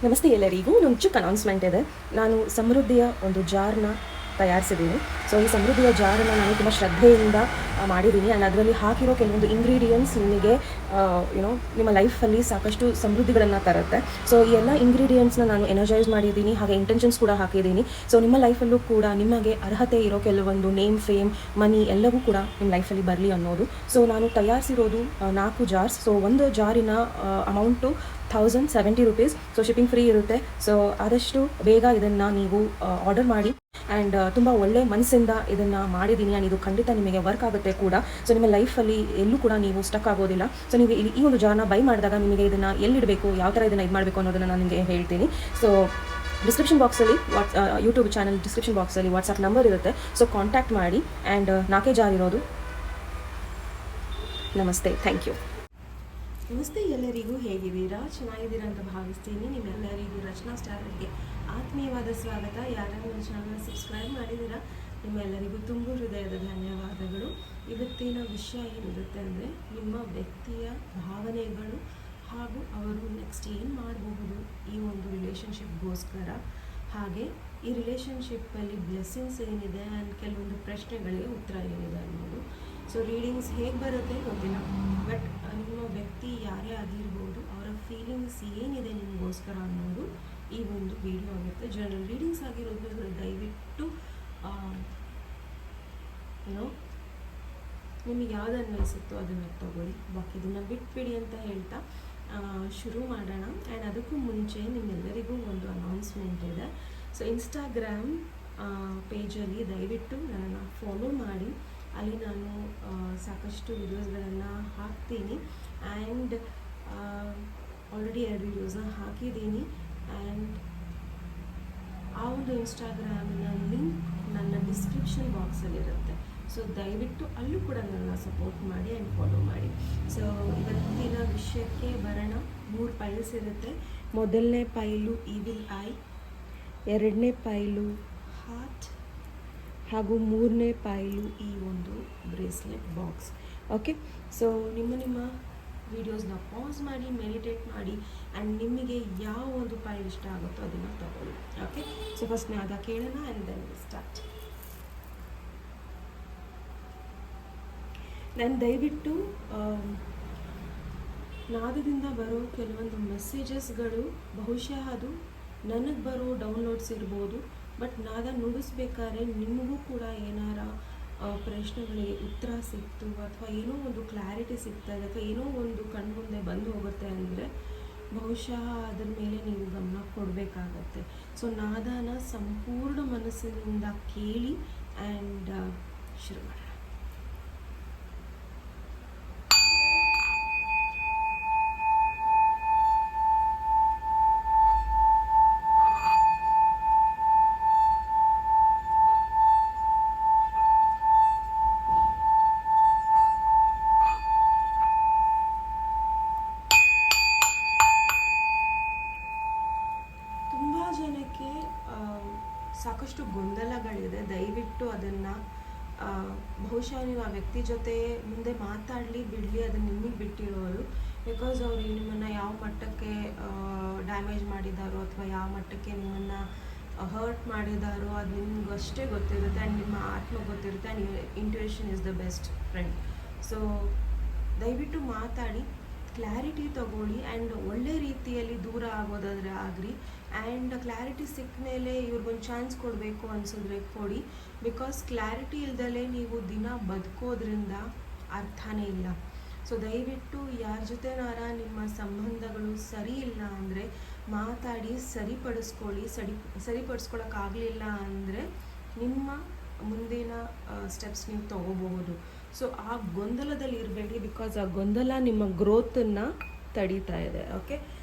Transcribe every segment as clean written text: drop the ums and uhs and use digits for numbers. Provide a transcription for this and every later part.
ನಮಸ್ತೆ ಎಲ್ಲರಿಗೂ. ಒಂದು ಚಿಕ್ಕ ಅನೌನ್ಸ್ಮೆಂಟ್ ಇದೆ. ನಾನು ಸಮೃದ್ಧಿಯ ಒಂದು ಜಾರ್ನ ತಯಾರಿಸಿದ್ದೀನಿ. ಸೊ ಈ ಸಮೃದ್ಧಿಯ ಜಾರನ್ನು ನಾನು ತುಂಬ ಶ್ರದ್ಧೆಯಿಂದ ಮಾಡಿದ್ದೀನಿ. ಆ್ಯಂಡ್ ಅದರಲ್ಲಿ ಹಾಕಿರೋ ಕೆಲವೊಂದು ಇಂಗ್ರೀಡಿಯೆಂಟ್ಸ್ ನಿಮಗೆ ನಿಮ್ಮ ಲೈಫಲ್ಲಿ ಸಾಕಷ್ಟು ಸಮೃದ್ಧಿಗಳನ್ನು ತರುತ್ತೆ. ಸೊ ಈ ಎಲ್ಲ ಇಂಗ್ರೀಡಿಯೆಂಟ್ಸ್ನ ನಾನು ಎನರ್ಜೈಸ್ ಮಾಡಿದ್ದೀನಿ, ಹಾಗೆ ಇಂಟೆನ್ಷನ್ಸ್ ಕೂಡ ಹಾಕಿದ್ದೀನಿ. ಸೊ ನಿಮ್ಮ ಲೈಫಲ್ಲೂ ಕೂಡ ನಿಮಗೆ ಅರ್ಹತೆ ಇರೋ ಕೆಲವೊಂದು ನೇಮ್, ಫೇಮ್, ಮನಿ ಎಲ್ಲವೂ ಕೂಡ ನಿಮ್ಮ ಲೈಫಲ್ಲಿ ಬರಲಿ ಅನ್ನೋದು. ಸೊ ನಾನು ತಯಾರಿಸಿರೋದು 4 ಜಾರ್ಸ್. ಸೊ ಒಂದು ಜಾರಿನ amount 1070 rupees. So shipping free ಇರುತ್ತೆ. ಸೊ ಆದಷ್ಟು ಬೇಗ ಇದನ್ನು ನೀವು ಆರ್ಡರ್ ಮಾಡಿ. ಆ್ಯಂಡ್ ತುಂಬ ಒಳ್ಳೆ ಮನಸ್ಸಿಂದ ಇದನ್ನು ಮಾಡಿದ್ದೀನಿ. ಆ್ಯಂಡ್ ಇದು ಖಂಡಿತ ನಿಮಗೆ ವರ್ಕ್ ಆಗುತ್ತೆ ಕೂಡ. ಸೊ ನಿಮ್ಮ ಲೈಫಲ್ಲಿ ಎಲ್ಲೂ ಕೂಡ ನೀವು ಸ್ಟಕ್ ಆಗೋದಿಲ್ಲ. ಸೊ ನೀವು ಈ ಒಂದು ಜಾರ್ನ ಬೈ ಮಾಡಿದಾಗ ನಿಮಗೆ ಇದನ್ನು ಎಲ್ಲಿಡಬೇಕು, ಯಾವ ಥರ ಇದನ್ನು ಇದು ಮಾಡಬೇಕು ಅನ್ನೋದನ್ನು ನಾನು ನಿಮಗೆ ಹೇಳ್ತೀನಿ. ಸೊ ಡಿಸ್ಕ್ರಿಪ್ಷನ್ ಬಾಕ್ಸಲ್ಲಿ ಯೂಟ್ಯೂಬ್ ಚಾನಲ್ ಡಿಸ್ಕ್ರಿಪ್ಷನ್ ಬಾಕ್ಸಲ್ಲಿ ವಾಟ್ಸಪ್ ನಂಬರ್ ಇರುತ್ತೆ. ಸೊ ಕಾಂಟ್ಯಾಕ್ಟ್ ಮಾಡಿ. ಆ್ಯಂಡ್ 4 ಜಾರ್ ಇರೋದು. ನಮಸ್ತೆ, ಥ್ಯಾಂಕ್ ಯು. ನಮಸ್ತೆ ಎಲ್ಲರಿಗೂ, ಹೇಗಿದ್ದೀರಾ? ಚೆನ್ನಾಗಿದ್ದೀರಾ ಅಂತ ಭಾವಿಸ್ತೀನಿ. ನಿಮ್ಮೆಲ್ಲರಿಗೂ ರಚನಾ ಸ್ಟಾರ್ಗೆ ಆತ್ಮೀಯವಾದ ಸ್ವಾಗತ. ಯಾರ್ಯಾರು ನನ್ನ ಚಾನಲ್ನ ಸಬ್ಸ್ಕ್ರೈಬ್ ಮಾಡಿದ್ದೀರಾ ನಿಮ್ಮೆಲ್ಲರಿಗೂ ತುಂಬ ಹೃದಯದ ಧನ್ಯವಾದಗಳು. ಇವತ್ತಿನ ವಿಷಯ ಏನಿರುತ್ತೆ ಅಂದರೆ, ನಿಮ್ಮ ವ್ಯಕ್ತಿಯ ಭಾವನೆಗಳು ಹಾಗೂ ಅವರು ನೆಕ್ಸ್ಟ್ ಏನು ಮಾಡಬಹುದು ಈ ಒಂದು ರಿಲೇಷನ್ಶಿಪ್ಗೋಸ್ಕರ, ಹಾಗೆ ಈ ರಿಲೇಷನ್ಶಿಪ್ಪಲ್ಲಿ ಬ್ಲೆಸ್ಸಿಂಗ್ಸ್ ಏನಿದೆ ಆ್ಯಂಡ್ ಕೆಲವೊಂದು ಪ್ರಶ್ನೆಗಳಿಗೆ ಉತ್ತರ ಏನಿದೆ ಅನ್ನೋದು. ಸೊ ರೀಡಿಂಗ್ಸ್ ಹೇಗೆ ಬರುತ್ತೆ ಗೊತ್ತಿಲ್ಲ, ಬಟ್ ನಿಮ್ಮ ವ್ಯಕ್ತಿ ಯಾರೇ ಆಗಿರ್ಬೋದು, ಅವರ ಫೀಲಿಂಗ್ಸ್ ಏನಿದೆ ನಿಮಗೋಸ್ಕರ ಅನ್ನೋದು ಈ ಒಂದು ವಿಡಿಯೋ ಆಗುತ್ತೆ. ಜನರಲ್ ರೀಡಿಂಗ್ಸ್ ಆಗಿರೋದ್ರಿಂದ ದಯವಿಟ್ಟು ನಿಮಗೆ ಯಾವ್ದು ಅನ್ನಿಸುತ್ತೋ ಅದನ್ನು ತಗೊಳ್ಳಿ. ಬಾಕಿದನ್ನು ಬಿಟ್ಬಿಡಿ ಅಂತ ಹೇಳ್ತಾ ಶುರು ಮಾಡೋಣ. ಆ್ಯಂಡ್ ಅದಕ್ಕೂ ಮುಂಚೆ ನಿಮ್ಮೆಲ್ಲರಿಗೂ ಒಂದು ಅನೌನ್ಸ್ಮೆಂಟ್ ಇದೆ. ಸೊ ಇನ್ಸ್ಟಾಗ್ರಾಮ್ ಪೇಜಲ್ಲಿ ದಯವಿಟ್ಟು ನನ್ನನ್ನು ಫಾಲೋ ಮಾಡಿ. ಅಲ್ಲಿ ನಾನು ಸಾಕಷ್ಟು ವಿಡಿಯೋಸ್ಗಳನ್ನು ಹಾಕ್ತೀನಿ. ಆ್ಯಂಡ್ ಆಲ್ರೆಡಿ 2 ವಿಡಿಯೋಸ್ನ ಹಾಕಿದ್ದೀನಿ. ಆ್ಯಂಡ್ ಆ ಒಂದು ಇನ್ಸ್ಟಾಗ್ರಾಮಿನ ಲಿಂಕ್ ನನ್ನ ಡಿಸ್ಕ್ರಿಪ್ಷನ್ ಬಾಕ್ಸಲ್ಲಿರುತ್ತೆ. ಸೊ ದಯವಿಟ್ಟು ಅಲ್ಲೂ ಕೂಡ ನನ್ನ ಸಪೋರ್ಟ್ ಮಾಡಿ ಆ್ಯಂಡ್ ಫಾಲೋ ಮಾಡಿ. ಸೊ ಇವತ್ತಿನ ವಿಷಯಕ್ಕೆ ಬರೋಣ. 3 ಪೈಲ್ಸ್ ಇರುತ್ತೆ. ಮೊದಲನೇ ಪೈಲು ಈವಿಲ್ ಐ, 2ನೇ ಪೈಲು ಹಾರ್ಟ್, ಹಾಗೂ 3ನೇ ಪೈಲು ಈ ಒಂದು ಬ್ರೇಸ್ಲೆಟ್ ಬಾಕ್ಸ್. ಓಕೆ, ಸೊ ನಿಮ್ಮ ವಿಡಿಯೋಸ್ನ ಪಾಸ್ ಮಾಡಿ, ಮೆಡಿಟೇಟ್ ಮಾಡಿ, ಆ್ಯಂಡ್ ನಿಮಗೆ ಯಾವ ಒಂದು ಪೈಲ್ ಇಷ್ಟ ಆಗುತ್ತೋ ಅದನ್ನು ತಗೊಳ್ಳಿ. ಓಕೆ, ಸೊ ಫಸ್ಟ್ ನಾದ ಕೇಳೋಣ ಆ್ಯಂಡ್ ದೆನ್ ಸ್ಟಾರ್ಟ್. ನಾನು ದಯವಿಟ್ಟು ನಾದದಿಂದ ಬರೋ ಕೆಲವೊಂದು ಮೆಸೇಜಸ್ಗಳು ಬಹುಶಃ ಅದು ನನಗೆ ಬರೋ ಡೌನ್ಲೋಡ್ಸ್ ಇರ್ಬೋದು, ಬಟ್ ನಾದ ನುಡಿಸ್ಬೇಕಾದ್ರೆ ನಿಮಗೂ ಕೂಡ ಏನಾರ ಪ್ರಶ್ನೆಗಳಿಗೆ ಉತ್ತರ ಸಿಕ್ತು, ಅಥವಾ ಏನೋ ಒಂದು ಕ್ಲಾರಿಟಿ ಸಿಗ್ತಾಯಿದೆ, ಅಥವಾ ಏನೋ ಒಂದು ಕಣ್ಮುಂದೆ ಬಂದು ಹೋಗುತ್ತೆ ಅಂದರೆ ಬಹುಶಃ ಅದರ ಮೇಲೆ ನೀವು ಗಮನ ಕೊಡಬೇಕಾಗತ್ತೆ. ಸೊ ನಾದನ ಸಂಪೂರ್ಣ ಮನಸ್ಸಿನಿಂದ ಕೇಳಿ ಆ್ಯಂಡ್ ಶುರು ಮಾಡೋಣ. ಸಾಕಷ್ಟು ಗೊಂದಲಗಳಿದೆ. ದಯವಿಟ್ಟು ಅದನ್ನು ಬಹುಶಃ ನೀವು ಆ ವ್ಯಕ್ತಿ ಜೊತೆ ಮುಂದೆ ಮಾತಾಡಲಿ ಬಿಡಲಿ ಅದನ್ನು ನಿಮಗೆ ಬಿಟ್ಟಿರೋರು. ಬಿಕಾಸ್ ಅವರು ನಿಮ್ಮನ್ನು ಯಾವ ಮಟ್ಟಕ್ಕೆ ಡ್ಯಾಮೇಜ್ ಮಾಡಿದಾರೋ ಅಥವಾ ಯಾವ ಮಟ್ಟಕ್ಕೆ ನಿಮ್ಮನ್ನು ಹರ್ಟ್ ಮಾಡಿದಾರೋ ಅದು ನಿಮ್ಗೆ ಅಷ್ಟೇ ಗೊತ್ತಿರುತ್ತೆ. ಆ್ಯಂಡ್ ನಿಮ್ಮ ಆತ್ಮ ಗೊತ್ತಿರುತ್ತೆ. And intuition is the best friend. So ದಯವಿಟ್ಟು ಮಾತಾಡಿ, ಕ್ಲಾರಿಟಿ ತಗೊಳ್ಳಿ, ಆ್ಯಂಡ್ ಒಳ್ಳೆ ರೀತಿಯಲ್ಲಿ ದೂರ ಆಗೋದಾದರೆ ಆಗಲಿ. ಆ್ಯಂಡ್ ಕ್ಲಾರಿಟಿ ಸಿಕ್ಕ ಮೇಲೆ ಇವ್ರಿಗೊಂದು ಚಾನ್ಸ್ ಕೊಡಬೇಕು ಅನಿಸಿದ್ರೆ ಕೊಡಿ. ಬಿಕಾಸ್ ಕ್ಲಾರಿಟಿ ಇಲ್ದಲೇ ನೀವು ದಿನ ಬದುಕೋದ್ರಿಂದ ಅರ್ಥನೇ ಇಲ್ಲ. ಸೊ ದಯವಿಟ್ಟು ಯಾರ ಜೊತೆನಾರ ನಿಮ್ಮ ಸಂಬಂಧಗಳು ಸರಿ ಇಲ್ಲ ಅಂದರೆ ಮಾತಾಡಿ ಸರಿಪಡಿಸ್ಕೊಳ್ಳಿ. ಸರಿಪಡಿಸ್ಕೊಳ್ಳೋಕ್ಕಾಗಲಿಲ್ಲ ಅಂದರೆ ನಿಮ್ಮ ಮುಂದಿನ ಸ್ಟೆಪ್ಸ್ ನೀವು ತೊಗೋಬಹುದು. ಸೊ ಆ ಗೊಂದಲದಲ್ಲಿ ಇರಬೇಡಿ, ಬಿಕಾಸ್ ಆ ಗೊಂದಲ ನಿಮ್ಮ ಗ್ರೋತನ್ನು ತಡೀತಾ ಇದೆ. ಓಕೆ,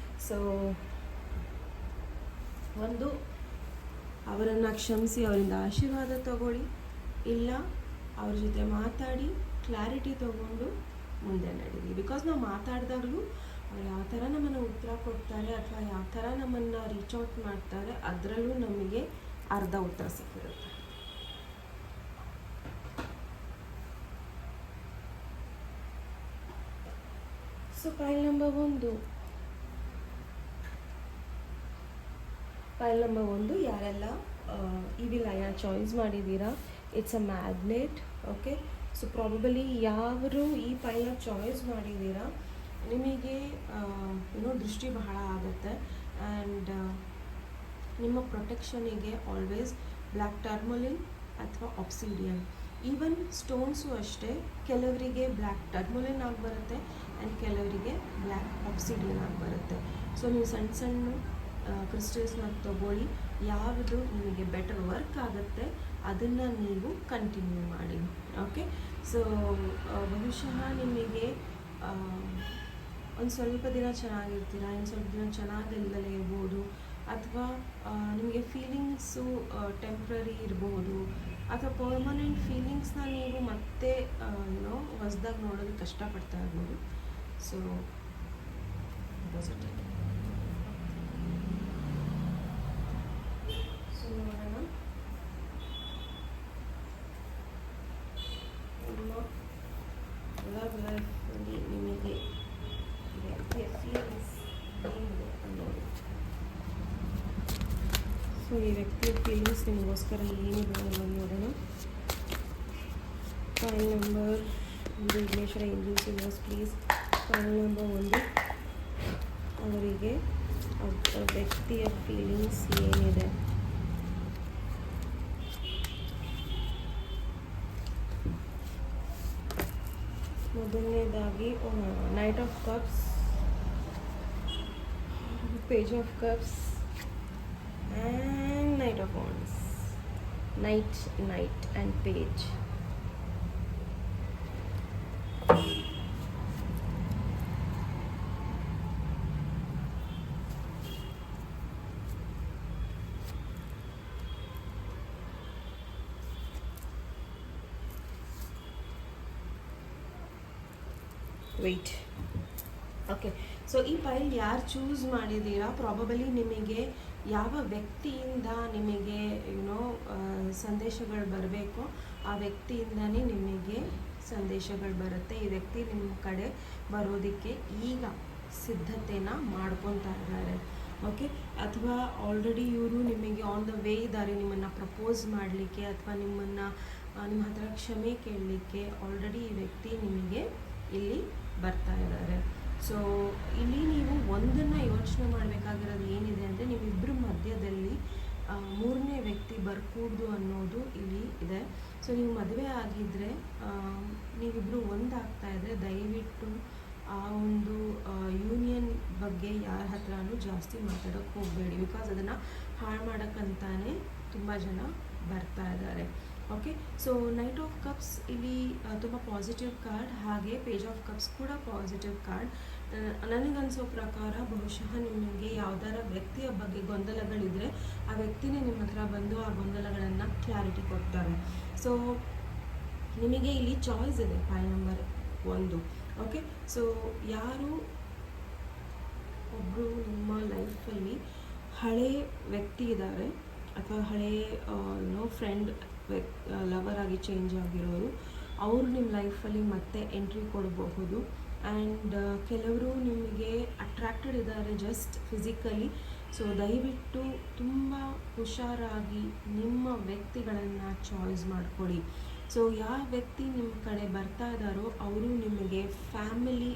ಸೊ ಒಂದು ಅವರನ್ನು ಕ್ಷಮಿಸಿ ಅವರಿಂದ ಆಶೀರ್ವಾದ ತಗೊಳ್ಳಿ, ಇಲ್ಲ ಅವ್ರ ಜೊತೆ ಮಾತಾಡಿ ಕ್ಲಾರಿಟಿ ತಗೊಂಡು ಮುಂದೆ ನಡೀರಿ. ಬಿಕಾಸ್ ನಾವು ಮಾತಾಡಿದಾಗಲೂ ಅವ್ರು ಯಾವ ಥರ ನಮ್ಮನ್ನು ಉತ್ತರ ಕೊಡ್ತಾರೆ ಅಥವಾ ಯಾವ ಥರ ನಮ್ಮನ್ನು ರೀಚ್ ಔಟ್ ಮಾಡ್ತಾರೆ ಅದರಲ್ಲೂ ನಮಗೆ ಅರ್ಧ ಉತ್ತರ ಸಿಕ್ಕಿರುತ್ತೆ. So pile number 1, pile number 1 ಯಾರೆಲ್ಲ ಇವಿಲ್ ಐ ಚಾಯ್ಸ್ ಮಾಡಿದ್ದೀರಾ, it's a magnet. Okay, so probably ಯಾರು ಈ ಫೈಲ್ನ ಚಾಯ್ಸ್ ಮಾಡಿದ್ದೀರಾ ನಿಮಗೆ ದೃಷ್ಟಿ ಬಹಳ ಆಗುತ್ತೆ. ಆ್ಯಂಡ್ ನಿಮ್ಮ ಪ್ರೊಟೆಕ್ಷನಿಗೆ ಆಲ್ವೇಸ್ ಬ್ಲ್ಯಾಕ್ ಟರ್ಮಲಿನ್ ಅಥವಾ ಆಬ್ಸಿಡಿಯನ್, ಈವನ್ ಸ್ಟೋನ್ಸು ಅಷ್ಟೇ, ಕೆಲವರಿಗೆ ಬ್ಲ್ಯಾಕ್ ಟರ್ಮಲಿನ್ ಆಗಿ ಬರುತ್ತೆ ಆ್ಯಂಡ್ ಕೆಲವರಿಗೆ ಬ್ಲ್ಯಾಕ್ ಆಬ್ಸಿಡಿಯನ್ ಆಗಿ ಬರುತ್ತೆ. ಸೊ ನೀವು ಸಣ್ಣ ಸಣ್ಣ ಕ್ರಿಸ್ಟಲ್ಸ್ನ ತಗೊಳ್ಳಿ, ಯಾವುದು ನಿಮಗೆ ಬೆಟರ್ ವರ್ಕ್ ಆಗುತ್ತೆ ಅದನ್ನು ನೀವು ಕಂಟಿನ್ಯೂ ಮಾಡಿ. ಓಕೆ, ಸೊ ಬಹುಶಃ ನಿಮಗೆ ಒಂದು ಸ್ವಲ್ಪ ದಿನ ಚೆನ್ನಾಗಿರ್ತೀರ, ಇನ್ನು ಸ್ವಲ್ಪ ದಿನ ಚೆನ್ನಾಗಿಲ್ಲದಲೇ ಇರ್ಬೋದು, ಅಥವಾ ನಿಮಗೆ ಫೀಲಿಂಗ್ಸು ಟೆಂಪ್ರರಿ ಇರ್ಬೋದು, ಅಥವಾ ಪರ್ಮನೆಂಟ್ ಫೀಲಿಂಗ್ಸ್ನ ನೀವು ಮತ್ತೆ ಹೊಸದಾಗಿ ನೋಡೋದಕ್ಕೆ ಕಷ್ಟಪಡ್ತಾ ಇರ್ಬೋದು. So positive. ಸೊ ನೋಡೋಣ ನಿಮ್ಮ ಲವ್ ಲೈಫಲ್ಲಿ ನಿಮಗೆ ವ್ಯಕ್ತಿಯ ಫೀಲಿಂಗ್ಸ್ ಏನಿದೆ ಅನ್ನೋದು. ಸೊ ಈ ವ್ಯಕ್ತಿಯ ಫೀಲಿಂಗ್ಸ್ ನಿಮಗೋಸ್ಕರ ಏನಿದೆ ಅನ್ನೋದು ನೋಡೋಣ. File number Vighneshwara angels universe please. File number 1 ಅವರಿಗೆ ವ್ಯಕ್ತಿಯ ಫೀಲಿಂಗ್ಸ್ ಏನಿದೆ. ಮೊದಲನೇದಾಗಿ knight of cups, page of cups and Knight of Wands. Knight and page. Wait. Okay, so ಈ ಫೈಲ್ ಯಾರು ಚೂಸ್ ಮಾಡಿದ್ದೀರಾ, ಪ್ರಾಬಬಲಿ ನಿಮಗೆ ಯಾವ ವ್ಯಕ್ತಿಯಿಂದ ನಿಮಗೆ ಸಂದೇಶಗಳು ಬರಬೇಕು ಆ ವ್ಯಕ್ತಿಯಿಂದನೇ ನಿಮಗೆ ಸಂದೇಶಗಳು ಬರುತ್ತೆ. ಈ ವ್ಯಕ್ತಿ ನಿಮ್ಮ ಕಡೆ ಬರೋದಕ್ಕೆ ಈಗ ಸಿದ್ಧತೆನ ಮಾಡ್ಕೊತಾ ಇದ್ದಾರೆ. ಓಕೆ, ಅಥವಾ ಆಲ್ರೆಡಿ ಇವರು ನಿಮಗೆ ಆನ್ ದ ವೇ ಇದ್ದಾರೆ ನಿಮ್ಮನ್ನು ಪ್ರಪೋಸ್ ಮಾಡಲಿಕ್ಕೆ, ಅಥವಾ ನಿಮ್ಮ ಹತ್ರ ಕ್ಷಮೆ ಕೇಳಲಿಕ್ಕೆ ಆಲ್ರೆಡಿ ಈ ವ್ಯಕ್ತಿ ನಿಮಗೆ ಇಲ್ಲಿ ಬರ್ತಾ ಇದ್ದಾರೆ. ಸೊ ಇಲ್ಲಿ ನೀವು ಒಂದನ್ನು ಯೋಚನೆ ಮಾಡಬೇಕಾಗಿರೋದು ಏನಿದೆ ಅಂದರೆ, ನೀವಿಬ್ಬರ ಮಧ್ಯದಲ್ಲಿ ಮೂರನೇ ವ್ಯಕ್ತಿ ಬರ್ಕೂಡ್ದು ಅನ್ನೋದು ಇಲ್ಲಿ ಇದೆ. ಸೊ ನೀವು ಮದುವೆ ಆಗಿದ್ದರೆ, ನೀವಿಬ್ಬರು ಒಂದಾಗ್ತಾ ಇದ್ದರೆ, ದಯವಿಟ್ಟು ಆ ಒಂದು ಯೂನಿಯನ್ ಬಗ್ಗೆ ಯಾರ ಹತ್ರನೂ ಜಾಸ್ತಿ ಮಾತಾಡೋಕ್ಕೆ ಹೋಗಬೇಡಿ. ಬಿಕಾಸ್ ಅದನ್ನು ಹಾಳು ಮಾಡೋಕ್ಕಂತಾನೆ ತುಂಬ ಜನ ಬರ್ತಾ ಇದ್ದಾರೆ. Okay, so knight of cups ಇಲ್ಲಿ ತುಂಬ ಪಾಸಿಟಿವ್ ಕಾರ್ಡ್, ಹಾಗೆ ಪೇಜ್ ಆಫ್ ಕಪ್ಸ್ ಕೂಡ ಪಾಸಿಟಿವ್ ಕಾರ್ಡ್. ನನಗನ್ಸೋ ಪ್ರಕಾರ ಬಹುಶಃ ನಿಮಗೆ ಯಾವುದಾರ ವ್ಯಕ್ತಿಯ ಬಗ್ಗೆ ಗೊಂದಲಗಳಿದ್ದರೆ ಆ ವ್ಯಕ್ತಿನೇ ನಿಮ್ಮ ಹತ್ರ ಬಂದು ಆ ಗೊಂದಲಗಳನ್ನು ಕ್ಲಾರಿಟಿ ಕೊಡ್ತಾರೆ. ಸೊ ನಿಮಗೆ ಇಲ್ಲಿ ಚಾಯ್ಸ್ ಇದೆ ಫೈಲ್ ನಂಬರ್ 1. ಓಕೆ, ಸೊ ಯಾರು ಒಬ್ಬರು ನಿಮ್ಮ ಲೈಫಲ್ಲಿ ಹಳೆ ವ್ಯಕ್ತಿ ಇದ್ದಾರೆ, ಅಥವಾ ಹಳೆ ಫ್ರೆಂಡ್ ಲವರ್ ಆಗಿ ಚೇಂಜ್ ಆಗಿರೋರು, ಅವರು ನಿಮ್ಮ ಲೈಫಲ್ಲಿ ಮತ್ತೆ ಎಂಟ್ರಿ ಕೊಡಬಹುದು. ಆ್ಯಂಡ್ ಕೆಲವರು ನಿಮಗೆ ಅಟ್ರಾಕ್ಟೆಡ್ ಇದ್ದಾರೆ ಜಸ್ಟ್ ಫಿಸಿಕಲಿ. ಸೊ ದಯವಿಟ್ಟು ತುಂಬ ಹುಷಾರಾಗಿ ನಿಮ್ಮ ವ್ಯಕ್ತಿಗಳನ್ನು ಚಾಯ್ಸ್ ಮಾಡ್ಕೊಳ್ಳಿ. ಸೊ ಯಾವ ವ್ಯಕ್ತಿ ನಿಮ್ಮ ಕಡೆ ಬರ್ತಾ ಇದ್ದಾರೋ ಅವರು ನಿಮಗೆ ಫ್ಯಾಮಿಲಿ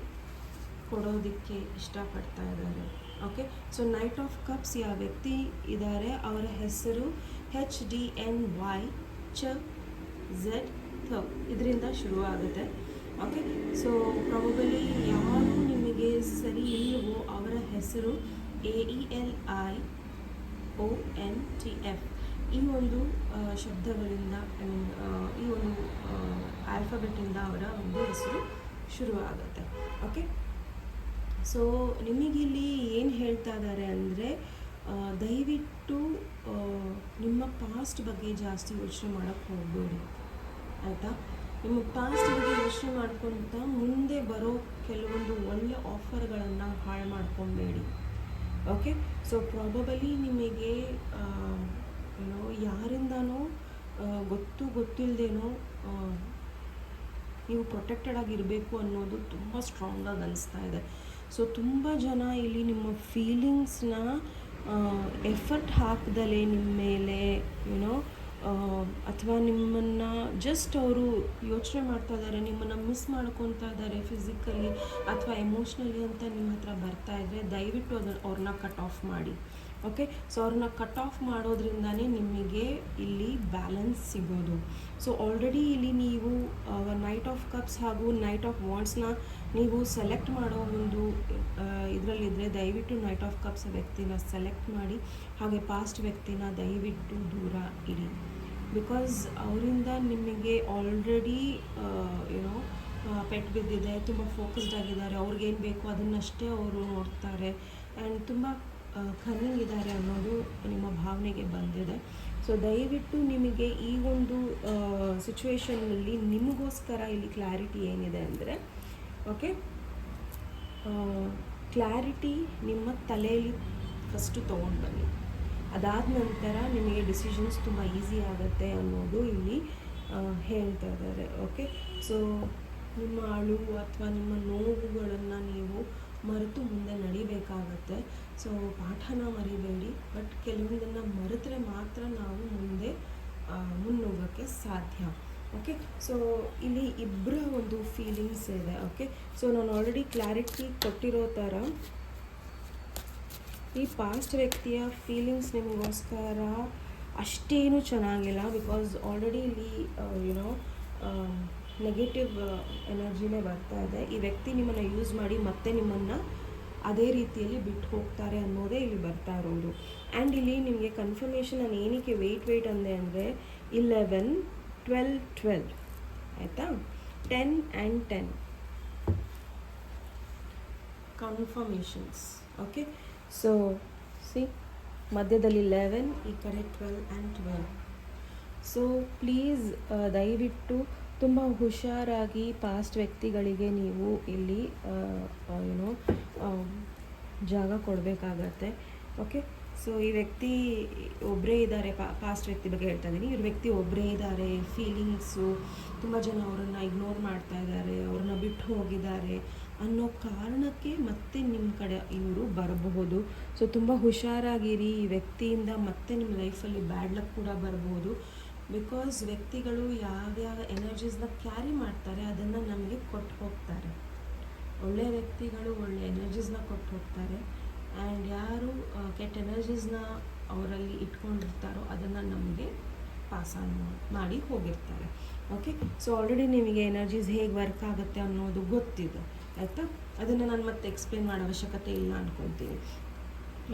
ಕೊಡೋದಕ್ಕೆ ಇಷ್ಟಪಡ್ತಾ ಇದ್ದಾರೆ. Okay, so knight of cups ಯಾವ ವ್ಯಕ್ತಿ ಇದ್ದಾರೆ ಅವರ ಹೆಸರು HDNY CZ ಇದರಿಂದ ಶುರುವಾಗುತ್ತೆ. ಓಕೆ, ಸೊ ಪ್ರಾಬಬಲಿ ಯಾರು ನಿಮಗೆ ಸರಿ ಇಲ್ಲವೋ ಅವರ ಹೆಸರು AELIONTF ಈ ಒಂದು ಶಬ್ದಗಳಿಂದ, ಈ ಒಂದು ಆಲ್ಫಾಬೆಟಿಂದ ಅವರ ಒಂದು ಹೆಸರು ಶುರುವಾಗುತ್ತೆ. ಓಕೆ, ಸೊ ನಿಮಗಿಲ್ಲಿ ಏನು ಹೇಳ್ತಾ ಇದ್ದಾರೆ ಅಂದರೆ, ದಯವಿಟ್ಟು ನಿಮ್ಮ ಪಾಸ್ಟ್ ಬಗ್ಗೆ ಜಾಸ್ತಿ ಯೋಚನೆ ಮಾಡೋಕ್ಕೆ ಹೋಗಬೇಡಿ, ಆಯಿತಾ? ನಿಮ್ಮ ಪಾಸ್ಟ್ ಬಗ್ಗೆ ಯೋಚನೆ ಮಾಡ್ಕೊತ ಮುಂದೆ ಬರೋ ಕೆಲವೊಂದು ಒಳ್ಳೆ ಆಫರ್ಗಳನ್ನು ಹಾಳು ಮಾಡ್ಕೊಬೇಡಿ. ಓಕೆ, ಸೊ ಪ್ರಾಬಬಲಿ ನಿಮಗೆ ಯಾರಿಂದನೋ ಗೊತ್ತಿಲ್ಲದೇನೋ ನೀವು ಪ್ರೊಟೆಕ್ಟೆಡ್ ಆಗಿರಬೇಕು ಅನ್ನೋದು ತುಂಬ ಸ್ಟ್ರಾಂಗಾಗಿ ಅನಿಸ್ತಾ ಇದೆ. ಸೊ ತುಂಬ ಜನ ಇಲ್ಲಿ ನಿಮ್ಮ ಫೀಲಿಂಗ್ಸ್ನ ಎಫರ್ಟ್ ಹಾಕ್ದಲೇ ನಿಮ್ಮ ಮೇಲೆ ಯುನೋ ಅಥವಾ ನಿಮ್ಮನ್ನು ಜಸ್ಟ್ ಅವರು ಯೋಚನೆ ಮಾಡ್ತಾ ಇದ್ದಾರೆ, ನಿಮ್ಮನ್ನು ಮಿಸ್ ಮಾಡ್ಕೊತಾ ಇದ್ದಾರೆ ಫಿಸಿಕಲಿ ಅಥವಾ ಎಮೋಷ್ನಲಿ ಅಂತ ನಿಮ್ಮ ಹತ್ರ ಬರ್ತಾ ಇದ್ದರೆ ದಯವಿಟ್ಟು ಅವ್ರನ್ನ ಕಟ್ ಆಫ್ ಮಾಡಿ. ಓಕೆ, ಸೊ ಅವ್ರನ್ನ ಕಟ್ ಆಫ್ ಮಾಡೋದ್ರಿಂದನೇ ನಿಮಗೆ ಇಲ್ಲಿ ಬ್ಯಾಲೆನ್ಸ್ ಸಿಗೋದು. ಸೊ ಆಲ್ರೆಡಿ ಇಲ್ಲಿ ನೀವು ನೈಟ್ ಆಫ್ ಕಪ್ಸ್ ಹಾಗೂ ನೈಟ್ ಆಫ್ ವಾಂಡ್ಸ್ನ ನೀವು ಸೆಲೆಕ್ಟ್ ಮಾಡೋ ಒಂದು ಇದರಲ್ಲಿದ್ದರೆ ದಯವಿಟ್ಟು ನೈಟ್ ಆಫ್ ಕಪ್ಸ್ ವ್ಯಕ್ತಿನ ಸೆಲೆಕ್ಟ್ ಮಾಡಿ, ಹಾಗೆ ಪಾಸ್ಟ್ ವ್ಯಕ್ತಿನ ದಯವಿಟ್ಟು ದೂರ ಇಡಿ. ಬಿಕಾಸ್ ಅವರಿಂದ ನಿಮಗೆ ಆಲ್ರೆಡಿ ಯುನೋ ಪೆಟ್ ಬಿದ್ದಿದೆ, ತುಂಬ ಫೋಕಸ್ಡ್ ಆಗಿದ್ದಾರೆ, ಅವ್ರಿಗೇನು ಬೇಕು ಅದನ್ನಷ್ಟೇ ಅವರು ನೋಡ್ತಾರೆ ಆ್ಯಂಡ್ ತುಂಬ ಕನ್ನಿಂಗ್ ಇದ್ದಾರೆ ಅನ್ನೋದು ನಿಮ್ಮ ಭಾವನೆಗೆ ಬಂದಿದೆ. ಸೊ ದಯವಿಟ್ಟು ನಿಮಗೆ ಈ ಒಂದು ಸಿಚುವೇಶನ್ನಲ್ಲಿ ನಿಮಗೋಸ್ಕರ ಇಲ್ಲಿ ಕ್ಲಾರಿಟಿ ಏನಿದೆ ಅಂದರೆ, ಓಕೆ, ಕ್ಲಾರಿಟಿ ನಿಮ್ಮ ತಲೆಯಲ್ಲಿ ಫಸ್ಟು ತೊಗೊಂಡು ಬನ್ನಿ. ಅದಾದ ನಂತರ ನಿಮಗೆ ಡಿಸಿಷನ್ಸ್ ತುಂಬ ಈಸಿ ಆಗುತ್ತೆ ಅನ್ನೋದು ಇಲ್ಲಿ ಹೇಳ್ತಾ ಇದ್ದಾರೆ. ಓಕೆ, ಸೊ ನಿಮ್ಮ ಅಳುವು ಅಥವಾ ನಿಮ್ಮ ನೋವುಗಳನ್ನು ನೀವು ಮರೆತು ಮುಂದೆ ನಡಿಬೇಕಾಗತ್ತೆ. ಸೊ ಪಾಠನ ಮರಿಬೇಡಿ, ಬಟ್ ಕೆಲವೊಂದನ್ನು ಮರೆತರೆ ಮಾತ್ರ ನಾವು ಮುಂದೆ ಮುನ್ನೋಗೋಕ್ಕೆ ಸಾಧ್ಯ. ಓಕೆ, ಸೊ ಇಲ್ಲಿ ಇಬ್ಬರ ಒಂದು ಫೀಲಿಂಗ್ಸ್ ಇದೆ. ಓಕೆ, ಸೊ ನಾನು ಆಲ್ರೆಡಿ ಕ್ಲಾರಿಟಿ ಕೊಟ್ಟಿರೋ ಥರ ಈ ಪಾಸ್ಟ್ ವ್ಯಕ್ತಿಯ ಫೀಲಿಂಗ್ಸ್ ನಿಮಗೋಸ್ಕರ ಅಷ್ಟೇನು ಚೆನ್ನಾಗಿಲ್ಲ. ಬಿಕಾಸ್ ಆಲ್ರೆಡಿ ಇಲ್ಲಿ ಯುನೋ ನೆಗೆಟಿವ್ ಎನರ್ಜಿನೇ ಬರ್ತಾ ಇದೆ. ಈ ವ್ಯಕ್ತಿ ನಿಮ್ಮನ್ನು ಯೂಸ್ ಮಾಡಿ ಮತ್ತೆ ನಿಮ್ಮನ್ನು ಅದೇ ರೀತಿಯಲ್ಲಿ ಬಿಟ್ಟು ಹೋಗ್ತಾರೆ ಅನ್ನೋದೇ ಇಲ್ಲಿ ಬರ್ತಾ ಇರೋದು. ಆ್ಯಂಡ್ ಇಲ್ಲಿ ನಿಮಗೆ ಕನ್ಫರ್ಮೇಷನ್ ನಾನು ಏನಕ್ಕೆ ವೆಯ್ಟ್ ಅಂದೆ ಅಂದರೆ 11, 12, 12 ಆಯಿತಾ, 10 and 10 ಕನ್ಫರ್ಮೇಷನ್ಸ್. ಓಕೆ, ಸೊ ಸಿ ಮಧ್ಯದಲ್ಲಿ 11, ಈ ಕಡೆ 12 and 12. ಸೊ ಪ್ಲೀಸ್ ದಯವಿಟ್ಟು ತುಂಬ ಹುಷಾರಾಗಿ ಪಾಸ್ಟ್ ವ್ಯಕ್ತಿಗಳಿಗೆ ನೀವು ಇಲ್ಲಿ ಯುನೋ ಜಾಗ ಕೊಡಬೇಕಾಗತ್ತೆ. ಓಕೆ, ಸೊ ಈ ವ್ಯಕ್ತಿ ಒಬ್ಬರೇ ಇದ್ದಾರೆ, ಪಾಸ್ಟ್ ವ್ಯಕ್ತಿ ಬಗ್ಗೆ ಹೇಳ್ತಾ ಇದ್ದೀನಿ. ಇವ್ರ ವ್ಯಕ್ತಿ ಒಬ್ಬರೇ ಇದ್ದಾರೆ, ಫೀಲಿಂಗ್ಸು ತುಂಬ ಜನ ಅವರನ್ನು ಇಗ್ನೋರ್ ಮಾಡ್ತಾ ಇದ್ದಾರೆ, ಅವ್ರನ್ನ ಬಿಟ್ಟು ಹೋಗಿದ್ದಾರೆ ಅನ್ನೋ ಕಾರಣಕ್ಕೆ ಮತ್ತೆ ನಿಮ್ಮ ಕಡೆ ಇವರು ಬರಬಹುದು. ಸೊ ತುಂಬ ಹುಷಾರಾಗಿರಿ. ಈ ವ್ಯಕ್ತಿಯಿಂದ ಮತ್ತೆ ನಿಮ್ಮ ಲೈಫಲ್ಲಿ ಬ್ಯಾಡ್ ಲಕ್ ಕೂಡ ಬರ್ಬೋದು. ಬಿಕಾಸ್ ವ್ಯಕ್ತಿಗಳು ಯಾವ್ಯಾವ ಎನರ್ಜೀಸ್ನ ಕ್ಯಾರಿ ಮಾಡ್ತಾರೆ ಅದನ್ನು ನಮಗೆ ಕೊಟ್ಟು ಹೋಗ್ತಾರೆ. ಒಳ್ಳೆಯ ವ್ಯಕ್ತಿಗಳು ಒಳ್ಳೆಯ ಎನರ್ಜೀಸ್ನ ಕೊಟ್ಟು ಹೋಗ್ತಾರೆ, ಆ್ಯಂಡ್ ಯಾರು ಕೆಟ್ಟ ಎನರ್ಜೀಸ್ನ ಅವರಲ್ಲಿ ಇಟ್ಕೊಂಡಿರ್ತಾರೋ ಅದನ್ನು ನಮಗೆ ಪಾಸ್ ಆನ್ ಮಾಡಿ ಹೋಗಿರ್ತಾರೆ. ಓಕೆ, ಸೊ ಆಲ್ರೆಡಿ ನಿಮಗೆ ಎನರ್ಜೀಸ್ ಹೇಗೆ ವರ್ಕ್ ಆಗುತ್ತೆ ಅನ್ನೋದು ಗೊತ್ತಿದೆ ಆಯಿತಾ. ಅದನ್ನು ನಾನು ಮತ್ತೆ ಎಕ್ಸ್ಪ್ಲೇನ್ ಮಾಡೋ ಅವಶ್ಯಕತೆ ಇಲ್ಲ ಅಂದ್ಕೊಳ್ತೀನಿ.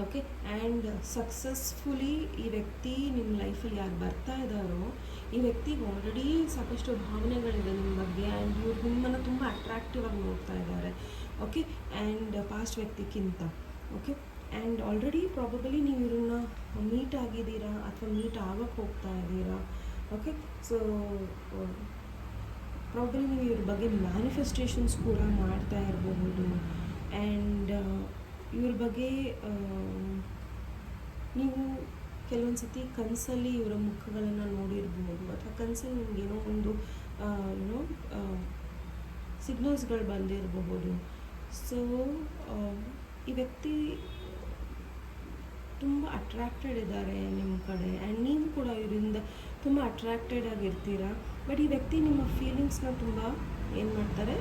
ಓಕೆ, ಆ್ಯಂಡ್ ಸಕ್ಸಸ್ಫುಲಿ ಈ ವ್ಯಕ್ತಿ ನಿಮ್ಮ ಲೈಫಲ್ಲಿ ಯಾರು ಬರ್ತಾ ಇದ್ದಾರೋ ಈ ವ್ಯಕ್ತಿಗೆ ಆಲ್ರೆಡಿ ಸಾಕಷ್ಟು ಭಾವನೆಗಳಿದೆ ನಿಮ್ಮ ಬಗ್ಗೆ, ಆ್ಯಂಡ್ ಇವ್ರು ನಿಮ್ಮನ್ನು ತುಂಬ ಅಟ್ರಾಕ್ಟಿವ್ ಆಗಿ ನೋಡ್ತಾ ಇದ್ದಾರೆ. ಓಕೆ, ಆ್ಯಂಡ್ ಪಾಸ್ಟ್ ವ್ಯಕ್ತಿಗಿಂತ. ಓಕೆ, ಆ್ಯಂಡ್ ಆಲ್ರೆಡಿ ಪ್ರಾಬಬಲಿ ನೀವು ಇವ್ರನ್ನ ಮೀಟ್ ಆಗಿದ್ದೀರಾ ಅಥವಾ ಮೀಟ್ ಆಗೋಕ್ಕೆ ಹೋಗ್ತಾ ಇದ್ದೀರಾ. ಓಕೆ, ಸೊ ಪ್ರಾಬಬಲಿ ನೀವು ಇವ್ರ ಬಗ್ಗೆ ಮ್ಯಾನಿಫೆಸ್ಟೇಷನ್ಸ್ ಕೂಡ ಮಾಡ್ತಾ ಇರಬಹುದು. ಆ್ಯಂಡ್ ಇವ್ರ ಬಗ್ಗೆ ನೀವು ಕೆಲವೊಂದು ಸತಿ ಕನಸಲ್ಲಿ ಇವರ ಮುಖಗಳನ್ನು ನೋಡಿರ್ಬೋದು, ಅಥವಾ ಕನಸಲ್ಲಿ ನಿಮಗೇನೋ ಒಂದು ಏನೋ ಸಿಗ್ನಲ್ಸ್ಗಳು ಬಂದಿರಬಹುದು. ಸೊ ಈ ವ್ಯಕ್ತಿ ತುಂಬ ಅಟ್ರ್ಯಾಕ್ಟೆಡ್ ಇದ್ದಾರೆ ನಿಮ್ಮ ಕಡೆ, ಆ್ಯಂಡ್ ನೀವು ಕೂಡ ಇವರಿಂದ ತುಂಬ ಅಟ್ರ್ಯಾಕ್ಟೆಡ್ ಆಗಿರ್ತೀರ. ಬಟ್ ಈ ವ್ಯಕ್ತಿ ನಿಮ್ಮ ಫೀಲಿಂಗ್ಸ್ನ ತುಂಬ ಏನು ಮಾಡ್ತಾರೆ,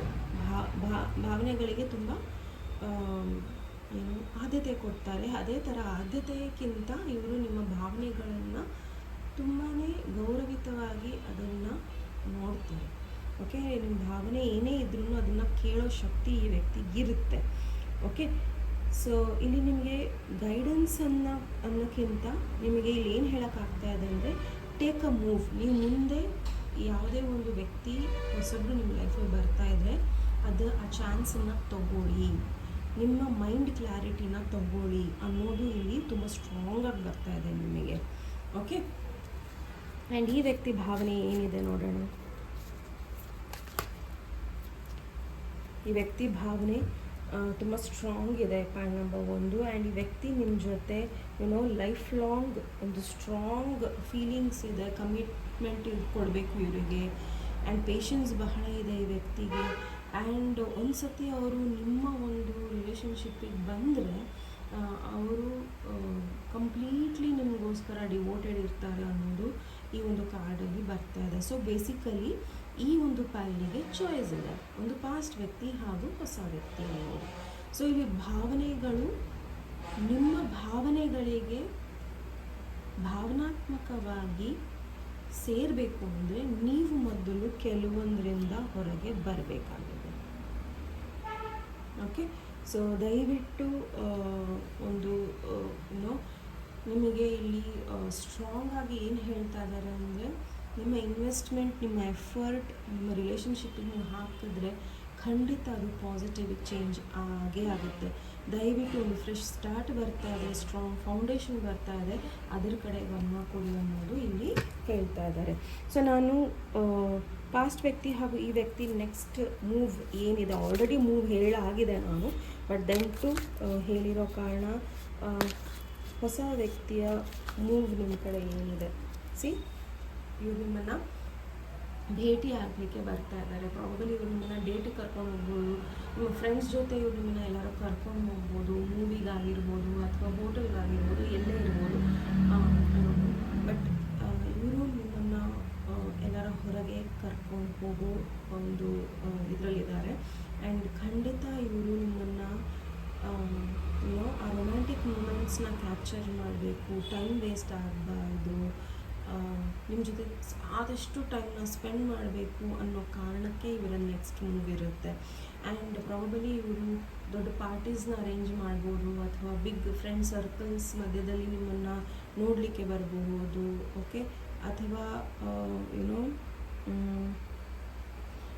ಭಾವನೆಗಳಿಗೆ ತುಂಬ ಏನು ಆದ್ಯತೆ ಕೊಡ್ತಾರೆ. ಅದೇ ಥರ ಆದ್ಯತೆಗಿಂತ ಇವರು ನಿಮ್ಮ ಭಾವನೆಗಳನ್ನು ತುಂಬಾ ಗೌರವಿತವಾಗಿ ಅದನ್ನು ನೋಡ್ತಾರೆ. ಓಕೆ, ನಿಮ್ಮ ಭಾವನೆ ಏನೇ ಇದ್ರೂ ಅದನ್ನು ಕೇಳೋ ಶಕ್ತಿ ಈ ವ್ಯಕ್ತಿಗಿರುತ್ತೆ. ಓಕೆ, ಸೊ ಇಲ್ಲಿ ನಿಮಗೆ ಗೈಡೆನ್ಸ್ ಅನ್ನೋಕ್ಕಿಂತ ನಿಮಗೆ ಇಲ್ಲಿ ಏನು ಹೇಳೋಕ್ಕಾಗ್ತಾ ಇದೆ ಅಂದರೆ ಟೇಕ್ ಅ ಮೂವ್. ನೀವು ಮುಂದೆ ಯಾವುದೇ ಒಂದು ವ್ಯಕ್ತಿ ಹೊಸಬ್ರು ನಿಮ್ಮ ಲೈಫಲ್ಲಿ ಬರ್ತಾ ಇದ್ದರೆ ಆ ಚಾನ್ಸನ್ನು ತಗೊಳ್ಳಿ, ನಿಮ್ಮ ಮೈಂಡ್ ಕ್ಲಾರಿಟಿನ ತಗೊಳ್ಳಿ ಅನ್ನೋದು ಇಲ್ಲಿ ತುಂಬ ಸ್ಟ್ರಾಂಗಾಗಿ ಬರ್ತಾ ಇದೆ ನಿಮಗೆ. ಓಕೆ, ಆ್ಯಂಡ್ ಈ ವ್ಯಕ್ತಿ ಭಾವನೆ ಏನಿದೆ ನೋಡೋಣ. ಈ ವ್ಯಕ್ತಿ ಭಾವನೆ ತುಂಬ ಸ್ಟ್ರಾಂಗ್ ಇದೆ, ಪಾಯಿಂಟ್ ನಂಬರ್ 1. ಆ್ಯಂಡ್ ಈ ವ್ಯಕ್ತಿ ನಿಮ್ಮ ಜೊತೆ ಯುನೋ ಲೈಫ್ ಲಾಂಗ್ ಒಂದು ಸ್ಟ್ರಾಂಗ್ ಫೀಲಿಂಗ್ಸ್ ಇದೆ, ಕಮಿಟ್ಮೆಂಟ್ ಕೊಡಬೇಕು ಇವರಿಗೆ, ಆ್ಯಂಡ್ ಪೇಷನ್ಸ್ ಬಹಳ ಇದೆ ಈ ವ್ಯಕ್ತಿಗೆ. ಆ್ಯಂಡ್ ಒಂದು ಸತಿ ಅವರು ನಿಮ್ಮ ಒಂದು ರಿಲೇಷನ್ಶಿಪ್ಪಿಗೆ ಬಂದರೆ ಅವರು ಕಂಪ್ಲೀಟ್ಲಿ ನಿಮಗೋಸ್ಕರ ಡಿವೋಟೆಡ್ ಇರ್ತಾರೆ ಅನ್ನೋದು ಈ ಒಂದು ಕಾರ್ಡಲ್ಲಿ ಬರ್ತಾ ಇದೆ. ಸೊ ಬೇಸಿಕಲಿ ಈ ಒಂದು ಪೈಲಿಗೆ ಚಾಯ್ಸ್ ಇದೆ, ಒಂದು ಪಾಸ್ಟ್ ವ್ಯಕ್ತಿ ಹಾಗೂ ಹೊಸ ವ್ಯಕ್ತಿ ಅನ್ನೋದು. ಸೊ ಇಲ್ಲಿ ಭಾವನೆಗಳು, ನಿಮ್ಮ ಭಾವನೆಗಳಿಗೆ ಭಾವನಾತ್ಮಕವಾಗಿ ಸೇರಬೇಕು ಅಂದರೆ ನೀವು ಮೊದಲು ಕೆಲವೊಂದರಿಂದ ಹೊರಗೆ ಬರಬೇಕಾಗಿದೆ. ಓಕೆ, ಸೊ ದಯವಿಟ್ಟು ಒಂದು ನಿಮಗೆ ಇಲ್ಲಿ ಸ್ಟ್ರಾಂಗ್ ಆಗಿ ಏನು ಹೇಳ್ತಾ ಇದ್ದಾರೆ ಅಂದರೆ, ನಿಮ್ಮ ಇನ್ವೆಸ್ಟ್ಮೆಂಟ್, ನಿಮ್ಮ ಎಫರ್ಟ್ ನಿಮ್ಮ ರಿಲೇಷನ್ಶಿಪ್ಪಿಗೆ ನೀವು ಹಾಕಿದ್ರೆ ಖಂಡಿತ ಅದು ಪಾಸಿಟಿವ್ ಚೇಂಜ್ ಆಗೇ ಆಗುತ್ತೆ. ದಯವಿಟ್ಟು ಒಂದು ಫ್ರೆಶ್ ಸ್ಟಾರ್ಟ್ ಬರ್ತಾ ಇದೆ, ಸ್ಟ್ರಾಂಗ್ ಫೌಂಡೇಶನ್ ಬರ್ತಾ ಇದೆ, ಅದರ ಕಡೆ ಗಮನ ಕೊಡಿ ಅನ್ನೋದು ಇಲ್ಲಿ ಹೇಳ್ತಾ ಇದ್ದಾರೆ. ಸೊ ನಾನು ಪಾಸ್ಟ್ ವ್ಯಕ್ತಿ ಹಾಗೂ ಈ ವ್ಯಕ್ತಿ ನೆಕ್ಸ್ಟ್ ಮೂವ್ ಏನಿದೆ, ಆಲ್ರೆಡಿ ಮೂವ್ ಹೇಳಾಗಿದೆ ನಾನು, ಬಟ್ ದಯವಿಟ್ಟು ಹೇಳಿರೋ ಕಾರಣ ಹೊಸ ವ್ಯಕ್ತಿಯ ಮೂವ್ ನಿಮ್ಮ ಕಡೆ ಏನಿದೆ. ಇವ್ರು ನಿಮ್ಮನ್ನು ಭೇಟಿ ಆಗಲಿಕ್ಕೆ ಬರ್ತಾ ಇದ್ದಾರೆ. ಪ್ರಾಬಬಲಿ ಇವ್ರು ನಿಮ್ಮನ್ನು ಡೇಟಿಗೆ ಕರ್ಕೊಂಡು ಹೋಗ್ಬೋದು, ನಿಮ್ಮ ಫ್ರೆಂಡ್ಸ್ ಜೊತೆ ಇವ್ರು ನಿಮ್ಮನ್ನು ಎಲ್ಲರೂ ಕರ್ಕೊಂಡು ಹೋಗ್ಬೋದು, ಮೂವಿಗಾಗಿರ್ಬೋದು ಅಥವಾ ಹೋಟೆಲ್ಗಾಗಿರ್ಬೋದು, ಎಲ್ಲೇ ಇರ್ಬೋದು. ಬಟ್ ಇವರು ನಿಮ್ಮನ್ನು ಎಲ್ಲರ ಹೊರಗೆ ಕರ್ಕೊಂಡು ಹೋಗೋ ಒಂದು ಇದರಲ್ಲಿದ್ದಾರೆ. ಆ್ಯಂಡ್ ಖಂಡಿತ ಇವರು ನಿಮ್ಮನ್ನು ಆ ರೊಮ್ಯಾಂಟಿಕ್ ಮೂಮೆಂಟ್ಸ್ನ ಕ್ಯಾಪ್ಚರ್ ಮಾಡಬೇಕು, ಟೈಮ್ ವೇಸ್ಟ್ ಆಗಬಾರ್ದು, ನಿಮ್ಮ ಜೊತೆ ಆದಷ್ಟು ಟೈಮ್ನ ಸ್ಪೆಂಡ್ ಮಾಡಬೇಕು ಅನ್ನೋ ಕಾರಣಕ್ಕೆ ಇವರ ನೆಕ್ಸ್ಟ್ ಮೂವ್ ಇರುತ್ತೆ. ಆ್ಯಂಡ್ ಪ್ರಾಬಬಲಿ ಇವರು ದೊಡ್ಡ ಪಾರ್ಟೀಸ್ನ ಅರೇಂಜ್ ಮಾಡ್ಬೋದು ಅಥವಾ ಬಿಗ್ ಫ್ರೆಂಡ್ ಸರ್ಕಲ್ಸ್ ಮಧ್ಯದಲ್ಲಿ ನಿಮ್ಮನ್ನು ನೋಡಲಿಕ್ಕೆ ಬರ್ಬೋದು. ಓಕೆ, ಅಥವಾ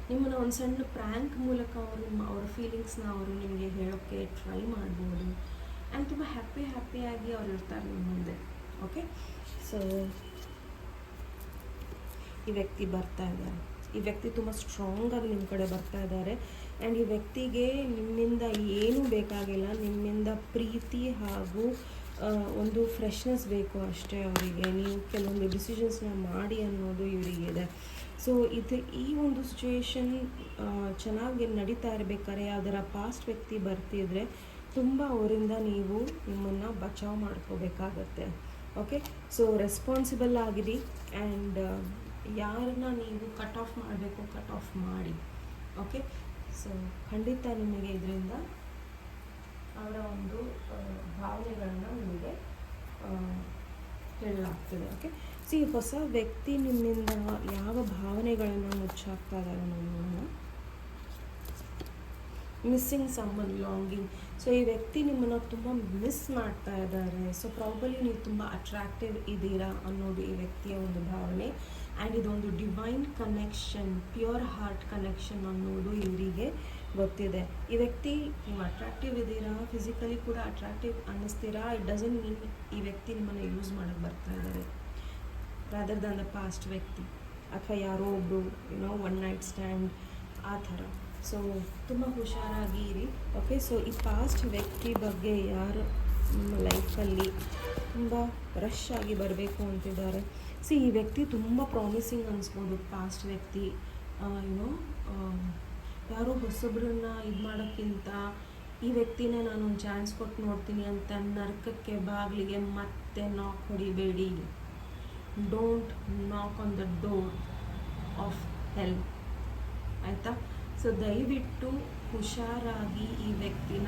ನಿಮ್ಮನ್ನು ಒಂದು ಸಣ್ಣ ಪ್ರ್ಯಾಂಕ್ ಮೂಲಕ ಅವರ ಫೀಲಿಂಗ್ಸ್ನ ಅವರು ನಿಮಗೆ ಹೇಳೋಕ್ಕೆ ಟ್ರೈ ಮಾಡ್ಬೋದು. ಆ್ಯಂಡ್ ತುಂಬ ಹ್ಯಾಪಿಯಾಗಿ ಅವ್ರು ಇರ್ತಾರೆ ನಿಮ್ಮ ಮುಂದೆ. ಓಕೆ, ಸೊ ಈ ವ್ಯಕ್ತಿ ಬರ್ತಾ ಇದ್ದಾರೆ. ಈ ವ್ಯಕ್ತಿ ತುಂಬ ಸ್ಟ್ರಾಂಗಾಗಿ ನಿಮ್ಮ ಕಡೆ ಬರ್ತಾ ಇದ್ದಾರೆ. ಆ್ಯಂಡ್ ಈ ವ್ಯಕ್ತಿಗೆ ನಿಮ್ಮಿಂದ ಏನೂ ಬೇಕಾಗಿಲ್ಲ, ನಿಮ್ಮಿಂದ ಪ್ರೀತಿ ಹಾಗೂ ಒಂದು ಫ್ರೆಶ್ನೆಸ್ ಬೇಕು ಅಷ್ಟೇ ಅವರಿಗೆ. ನೀವು ಕೆಲವೊಂದು ಡಿಸಿಷನ್ಸ್ನ ಮಾಡಿ ಅನ್ನೋದು ಇವರಿಗಿದೆ. ಸೊ ಈ ಒಂದು ಸಿಚುವೇಶನ್ ಚೆನ್ನಾಗಿ ನಡೀತಾ ಇರಬೇಕಾದ್ರೆ ಅದರ ಪಾಸ್ಟ್ ವ್ಯಕ್ತಿ ಬರ್ತಿದ್ರೆ ತುಂಬ ಅವರಿಂದ ನೀವು ನಿಮ್ಮನ್ನು ಬಚಾವ್ ಮಾಡ್ಕೋಬೇಕಾಗತ್ತೆ. ಓಕೆ, ಸೊ ರೆಸ್ಪಾನ್ಸಿಬಲ್ ಆಗಿರಿ. ಆ್ಯಂಡ್ ಯಾರನ್ನ ನೀವು ಕಟ್ ಆಫ್ ಮಾಡಬೇಕು ಕಟ್ ಆಫ್ ಮಾಡಿ. ಓಕೆ, ಸೊ ಖಂಡಿತ ನಿಮಗೆ ಇದರಿಂದ ಅವರ ಒಂದು ಭಾವನೆಗಳನ್ನು ನಿಮಗೆ ಹೇಳಲಾಗ್ತದೆ. ಓಕೆ, ಸೊ ಈ ಹೊಸ ವ್ಯಕ್ತಿ ನಿಮ್ಮಿಂದ ಯಾವ ಭಾವನೆಗಳನ್ನು ಮುಚ್ಚಾಕ್ತಾ ಇದ್ದಾರೆ ನೋಡೋಣ. Missing summon, longing. ಸೊ ಈ ವ್ಯಕ್ತಿ ನಿಮ್ಮನ್ನು ತುಂಬ ಮಿಸ್ ಮಾಡ್ತಾ ಇದ್ದಾರೆ. ಸೊ ಪ್ರಾಬಲಿ ನೀವು ತುಂಬ ಅಟ್ರಾಕ್ಟಿವ್ ಇದ್ದೀರಾ ಅನ್ನೋದು ಈ ವ್ಯಕ್ತಿಯ ಒಂದು ಭಾವನೆ. ಆ್ಯಂಡ್ ಇದೊಂದು divine connection, pure heart connection ಅನ್ನೋದು ಇವರಿಗೆ ಗೊತ್ತಿದೆ. ಈ ವ್ಯಕ್ತಿ ನೀವು ಅಟ್ರಾಕ್ಟಿವ್ ಇದ್ದೀರಾ, ಫಿಸಿಕಲಿ ಕೂಡ ಅಟ್ರಾಕ್ಟಿವ್ ಅನ್ನಿಸ್ತೀರಾ, ಇಟ್ ಡಸಂಟ್ ಮೀನ್ ಈ ವ್ಯಕ್ತಿ ನಿಮ್ಮನ್ನು ಯೂಸ್ ಮಾಡೋಕ್ಕೆ ಬರ್ತಾ ಇದ್ದಾರೆ. ರಾದರ್ ದನ್ ದ ಪಾಸ್ಟ್ ವ್ಯಕ್ತಿ ಅಥವಾ ಯಾರೋ ಒಬ್ಬರು ಒನ್ ನೈಟ್ ಸ್ಟ್ಯಾಂಡ್ ಆ ಥರ. ಸೊ ತುಂಬ ಹುಷಾರಾಗಿ ಇರಿ. ಓಕೆ, ಸೊ ಈ ಪಾಸ್ಟ್ ವ್ಯಕ್ತಿ ಬಗ್ಗೆ ಯಾರು ನಿಮ್ಮ ಲೈಫಲ್ಲಿ ತುಂಬ ರಶ್ ಆಗಿ ಬರಬೇಕು ಅಂತಿದ್ದಾರೆ. ಈ ವ್ಯಕ್ತಿ ತುಂಬ ಪ್ರಾಮಿಸಿಂಗ್ ಅನಿಸ್ಬೋದು. ಪಾಸ್ಟ್ ವ್ಯಕ್ತಿ ಯಾರೋ ಹೊಸೊಬ್ಬರನ್ನ ಇದು ಮಾಡೋಕ್ಕಿಂತ ಈ ವ್ಯಕ್ತಿನೇ ನಾನು ಒಂದು ಚಾನ್ಸ್ ಕೊಟ್ಟು ನೋಡ್ತೀನಿ ಅಂತ ನರಕಕ್ಕೆ ಬಾಗಿಲಿಗೆ ಮತ್ತೆ ನಾಕ್ ಹೊಡಿಬೇಡಿ. ಡೋಂಟ್ ನಾಕ್ ಆನ್ ದ ಡೋರ್ ಆಫ್ ಹೆಲ್, ಆಯಿತಾ? ಸೊ ದಯವಿಟ್ಟು ಹುಷಾರಾಗಿ ಈ ವ್ಯಕ್ತಿನ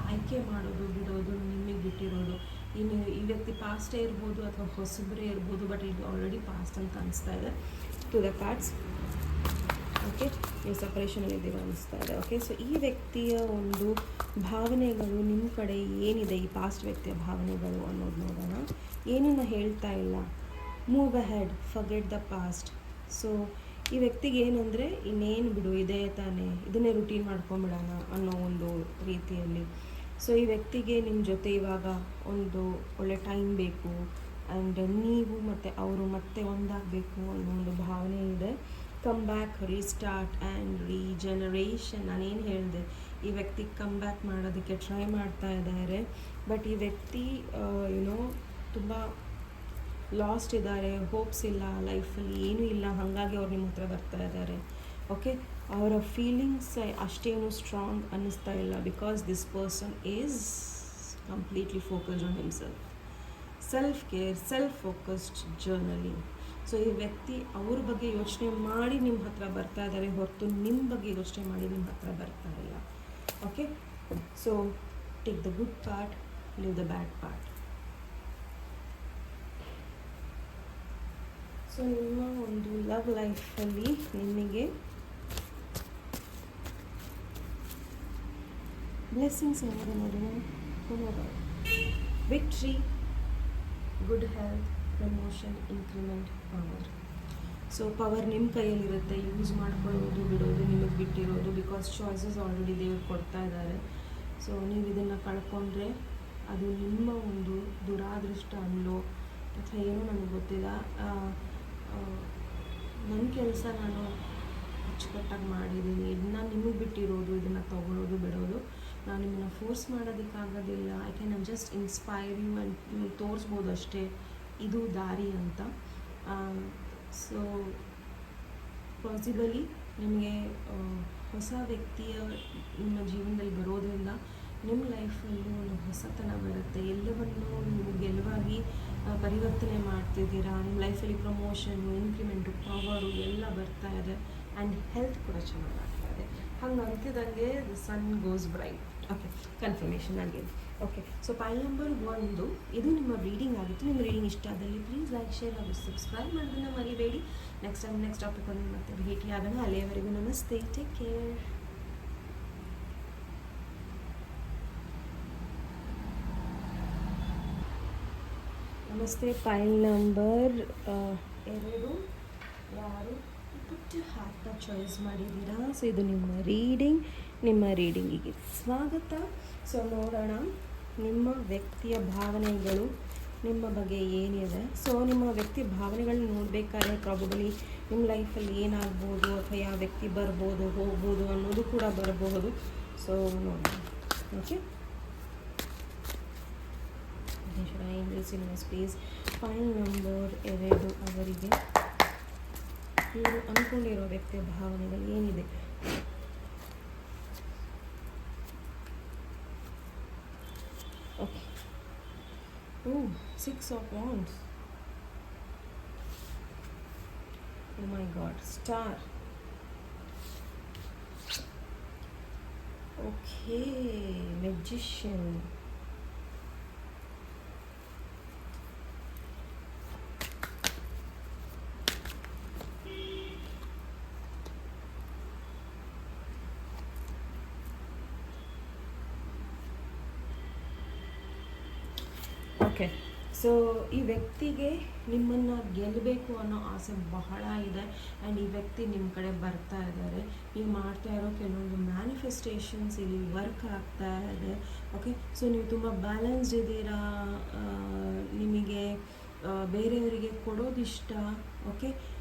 ಆಯ್ಕೆ ಮಾಡೋದು ಬಿಡೋದು ನಿಮಗೆ ಬಿಟ್ಟಿರೋದು. ಇನ್ನು ಈ ವ್ಯಕ್ತಿ ಪಾಸ್ಟೇ ಇರ್ಬೋದು ಅಥವಾ ಹೊಸಬ್ರೇ ಇರ್ಬೋದು, ಬಟ್ ಇದು ಆಲ್ರೆಡಿ ಪಾಸ್ಟ್ ಅಂತ ಅನಿಸ್ತಾ ಇದೆ. To the cards. ಓಕೆ, ನೀವು ಸಪ್ರೇಷನಲ್ಲಿ ಇದ್ದೀರ ಅನಿಸ್ತಾ ಇದೆ. ಓಕೆ, ಸೊ ಈ ವ್ಯಕ್ತಿಯ ಒಂದು ಭಾವನೆಗಳು ನಿಮ್ಮ ಕಡೆ ಏನಿದೆ, ಈ ಪಾಸ್ಟ್ ವ್ಯಕ್ತಿಯ ಭಾವನೆಗಳು ಅನ್ನೋದು ನೋಡೋಣ. ಏನನ್ನ ಹೇಳ್ತಾ ಇಲ್ಲ. Move ahead, forget the past. So ಈ ವ್ಯಕ್ತಿಗೆ ಏನಂದರೆ ಇನ್ನೇನು ಬಿಡು, ಇದೇ ತಾನೇ, ಇದನ್ನೇ ರುಟೀನ್ ಮಾಡ್ಕೊಂಬಿಡೋಣ ಅನ್ನೋ ಒಂದು ರೀತಿಯಲ್ಲಿ. ಸೊ ಈ ವ್ಯಕ್ತಿಗೆ ನಿಮ್ಮ ಜೊತೆ ಇವಾಗ ಒಂದು ಒಳ್ಳೆ ಟೈಮ್ ಬೇಕು. ಆ್ಯಂಡ್ ನೀವು ಮತ್ತು ಅವರು ಮತ್ತೆ ಒಂದಾಗಬೇಕು ಅನ್ನೋ ಒಂದು ಭಾವನೆ ಇದೆ. Come back, restart and regeneration. ನಾನೇನು ಹೇಳಿದೆ, ಈ ವ್ಯಕ್ತಿ ಕಮ್ ಬ್ಯಾಕ್ ಮಾಡೋದಕ್ಕೆ ಟ್ರೈ ಮಾಡ್ತಾ ಇದ್ದಾರೆ. ಬಟ್ ಈ ವ್ಯಕ್ತಿ ತುಂಬ ಲಾಸ್ಟ್ ಇದ್ದಾರೆ, ಹೋಪ್ಸ್ ಇಲ್ಲ ಲೈಫಲ್ಲಿ, ಏನೂ ಇಲ್ಲ. ಹಾಗಾಗಿ ಅವ್ರು ನಿಮ್ಮ ಹತ್ರ ಬರ್ತಾ ಇದ್ದಾರೆ. ಓಕೆ, ಅವರ ಫೀಲಿಂಗ್ಸ್ ಅಷ್ಟೇನು ಸ್ಟ್ರಾಂಗ್ ಅನ್ನಿಸ್ತಾ ಇಲ್ಲ. Because this person is completely focused on himself. Self care, self focused journaling. So ಈ ವ್ಯಕ್ತಿ ಅವ್ರ ಬಗ್ಗೆ ಯೋಚನೆ ಮಾಡಿ ನಿಮ್ಮ ಹತ್ರ ಬರ್ತಾ ಇದ್ದಾರೆ ಹೊರತು ನಿಮ್ಮ ಬಗ್ಗೆ ಯೋಚನೆ ಮಾಡಿ ನಿಮ್ಮ ಹತ್ರ ಬರ್ತಾ ಇಲ್ಲ. Okay, so take the good part, leave the bad part. So ನಿಮ್ಮ ಒಂದು ಲವ್ ಲೈಫಲ್ಲಿ ನಿಮಗೆ ಬ್ಲೆಸ್ಸಿಂಗ್ಸ್ ಏನಿದೆ ನೋಡಿ, victory, good health, promotion, increment, power. So power ನಿಮ್ಮ ಕೈಯಲ್ಲಿರುತ್ತೆ, ಯೂಸ್ ಮಾಡ್ಕೊಳ್ಳೋದು ಬಿಡೋದು ನಿಮಗೆ ಬಿಟ್ಟಿರೋದು. ಬಿಕಾಸ್ ಚಾಯ್ಸಸ್ ಆಲ್ರೆಡಿ ದೇವ್ರು ಕೊಡ್ತಾ ಇದ್ದಾರೆ. ಸೊ ನೀವು ಇದನ್ನು ಕಳ್ಕೊಂಡ್ರೆ ಅದು ನಿಮ್ಮ ಒಂದು ದುರಾದೃಷ್ಟ ಅನ್ನೋ ಅಥವಾ ಏನೋ ನನಗೆ ಗೊತ್ತಿಲ್ಲ. ನನ್ನ ಕೆಲಸ ನಾನು ಅಚ್ಚುಕಟ್ಟಾಗಿ ಮಾಡಿದ್ದೀನಿ. ಇದನ್ನ ನಿಮಗೆ ಬಿಟ್ಟಿರೋದು, ಇದನ್ನು ತೊಗೊಳೋದು ಬಿಡೋದು. ನಾನು ನಿಮ್ಮನ್ನು ಫೋರ್ಸ್ ಮಾಡೋದಕ್ಕಾಗೋದಿಲ್ಲ. I can just inspire you and ನಿಮಗೆ ತೋರಿಸ್ಬೋದು ಅಷ್ಟೇ ಇದು ದಾರಿ ಅಂತ. ಸೊ ಪಾಸಿಬಲಿ ನಿಮಗೆ ಹೊಸ ವ್ಯಕ್ತಿಯ ನಿಮ್ಮ ಜೀವನದಲ್ಲಿ ಬರೋದ್ರಿಂದ ನಿಮ್ಮ ಲೈಫಲ್ಲಿ ಒಂದು ಹೊಸತನ ಬರುತ್ತೆ. ಎಲ್ಲವನ್ನು ನೀವು ಗೆಲುವಾಗಿ ಪರಿವರ್ತನೆ ಮಾಡ್ತಿದ್ದೀರಾ. ನಿಮ್ಮ ಲೈಫಲ್ಲಿ ಪ್ರಮೋಷನು, ಇನ್ಕ್ರಿಮೆಂಟು, ಪವರು ಎಲ್ಲ ಬರ್ತಾ ಇದೆ. ಆ್ಯಂಡ್ ಹೆಲ್ತ್ ಕೂಡ ಚೆನ್ನಾಗಾಗ್ತಾ ಇದೆ. ಹಂಗೆ ಅಂತಿದಂಗೆ the sun goes bright. Okay, confirmation ಆಗಿದೆ. ಓಕೆ, ಸೊ ಪೈಲ್ ನಂಬರ್ 1 ಇದು ನಿಮ್ಮ ರೀಡಿಂಗ್ ಆಗಿತ್ತು. ನಿಮ್ಮ ರೀಡಿಂಗ್ ಇಷ್ಟ ಆದಲ್ಲಿ ಪ್ಲೀಸ್ ಲೈಕ್, ಶೇರ್ ಹಾಗೂ ಸಬ್ಸ್ಕ್ರೈಬ್ ಮಾಡೋದನ್ನು ಮರಿಬೇಡಿ. ನೆಕ್ಸ್ಟ್ ಟೈಮ್ ನೆಕ್ಸ್ಟ್ ಟಾಪಿಕ್ ಒಂದು ಮತ್ತೆ ಭೇಟಿ ಆಗೋಣ. ಅಲ್ಲಿಯವರೆಗೂ ನಮಸ್ತೆ, ಟೇಕ್ ಕೇರ್. ನಮಸ್ತೆ. ಪೈಲ್ ನಂಬರ್ 2 ಯಾರು ಪುಟ್ಟ ಹಾರ್ಟ್ನ ಚಾಯ್ಸ್ ಮಾಡಿದ್ದೀರಾ? ಸೊ ಇದು ನಿಮ್ಮ ರೀಡಿಂಗಿಗೆ ಸ್ವಾಗತ. ಸೊ ನೋಡೋಣ ನಿಮ್ಮ ವ್ಯಕ್ತಿಯ ಭಾವನೆಗಳು ನಿಮ್ಮ ಬಗ್ಗೆ ಏನಿದೆ. ಸೊ ನಿಮ್ಮ ವ್ಯಕ್ತಿಯ ಭಾವನೆಗಳನ್ನ ನೋಡಬೇಕಾದ್ರೆ ಪ್ರಾಬಬಲಿ ನಿಮ್ಮ ಲೈಫಲ್ಲಿ ಏನಾಗ್ಬೋದು ಅಥವಾ ಯಾವ ವ್ಯಕ್ತಿ ಬರ್ಬೋದು, ಹೋಗ್ಬೋದು ಅನ್ನೋದು ಕೂಡ ಬರಬಹುದು. ಸೊ ನೋಡೋಣ. ಓಕೆ, ಸ್ಪೇಸ್ ಫೈಲ್ ನಂಬರ್ 2 ಅವರಿಗೆ ಇವರು ಅಂದ್ಕೊಂಡಿರೋ ವ್ಯಕ್ತಿಯ ಭಾವನೆಗಳು ಏನಿದೆ. Okay, 6 of Wands. Oh my God, Star. Okay, Magician. Okay, so ಈ ವ್ಯಕ್ತಿಗೆ ನಿಮ್ಮನ್ನು ಗೆಲ್ಲಬೇಕು ಅನ್ನೋ ಆಸೆ ಬಹಳ ಇದೆ. ಆ್ಯಂಡ್ ಈ ವ್ಯಕ್ತಿ ನಿಮ್ಮ ಕಡೆ ಬರ್ತಾ ಇದ್ದಾರೆ. ನೀವು ಮಾಡ್ತಾ ಇರೋ ಕೆಲವೊಂದು ಮ್ಯಾನಿಫೆಸ್ಟೇಷನ್ಸ್ ಇಲ್ಲಿ ವರ್ಕ್ ಆಗ್ತಾ ಇದೆ. ಓಕೆ, ಸೊ ನೀವು ತುಂಬ ಬ್ಯಾಲೆನ್ಸ್ಡ್ ಇದ್ದೀರಾ. ನಿಮಗೆ ಬೇರೆಯವರಿಗೆ ಕೊಡೋದಿಷ್ಟ. ಓಕೆ,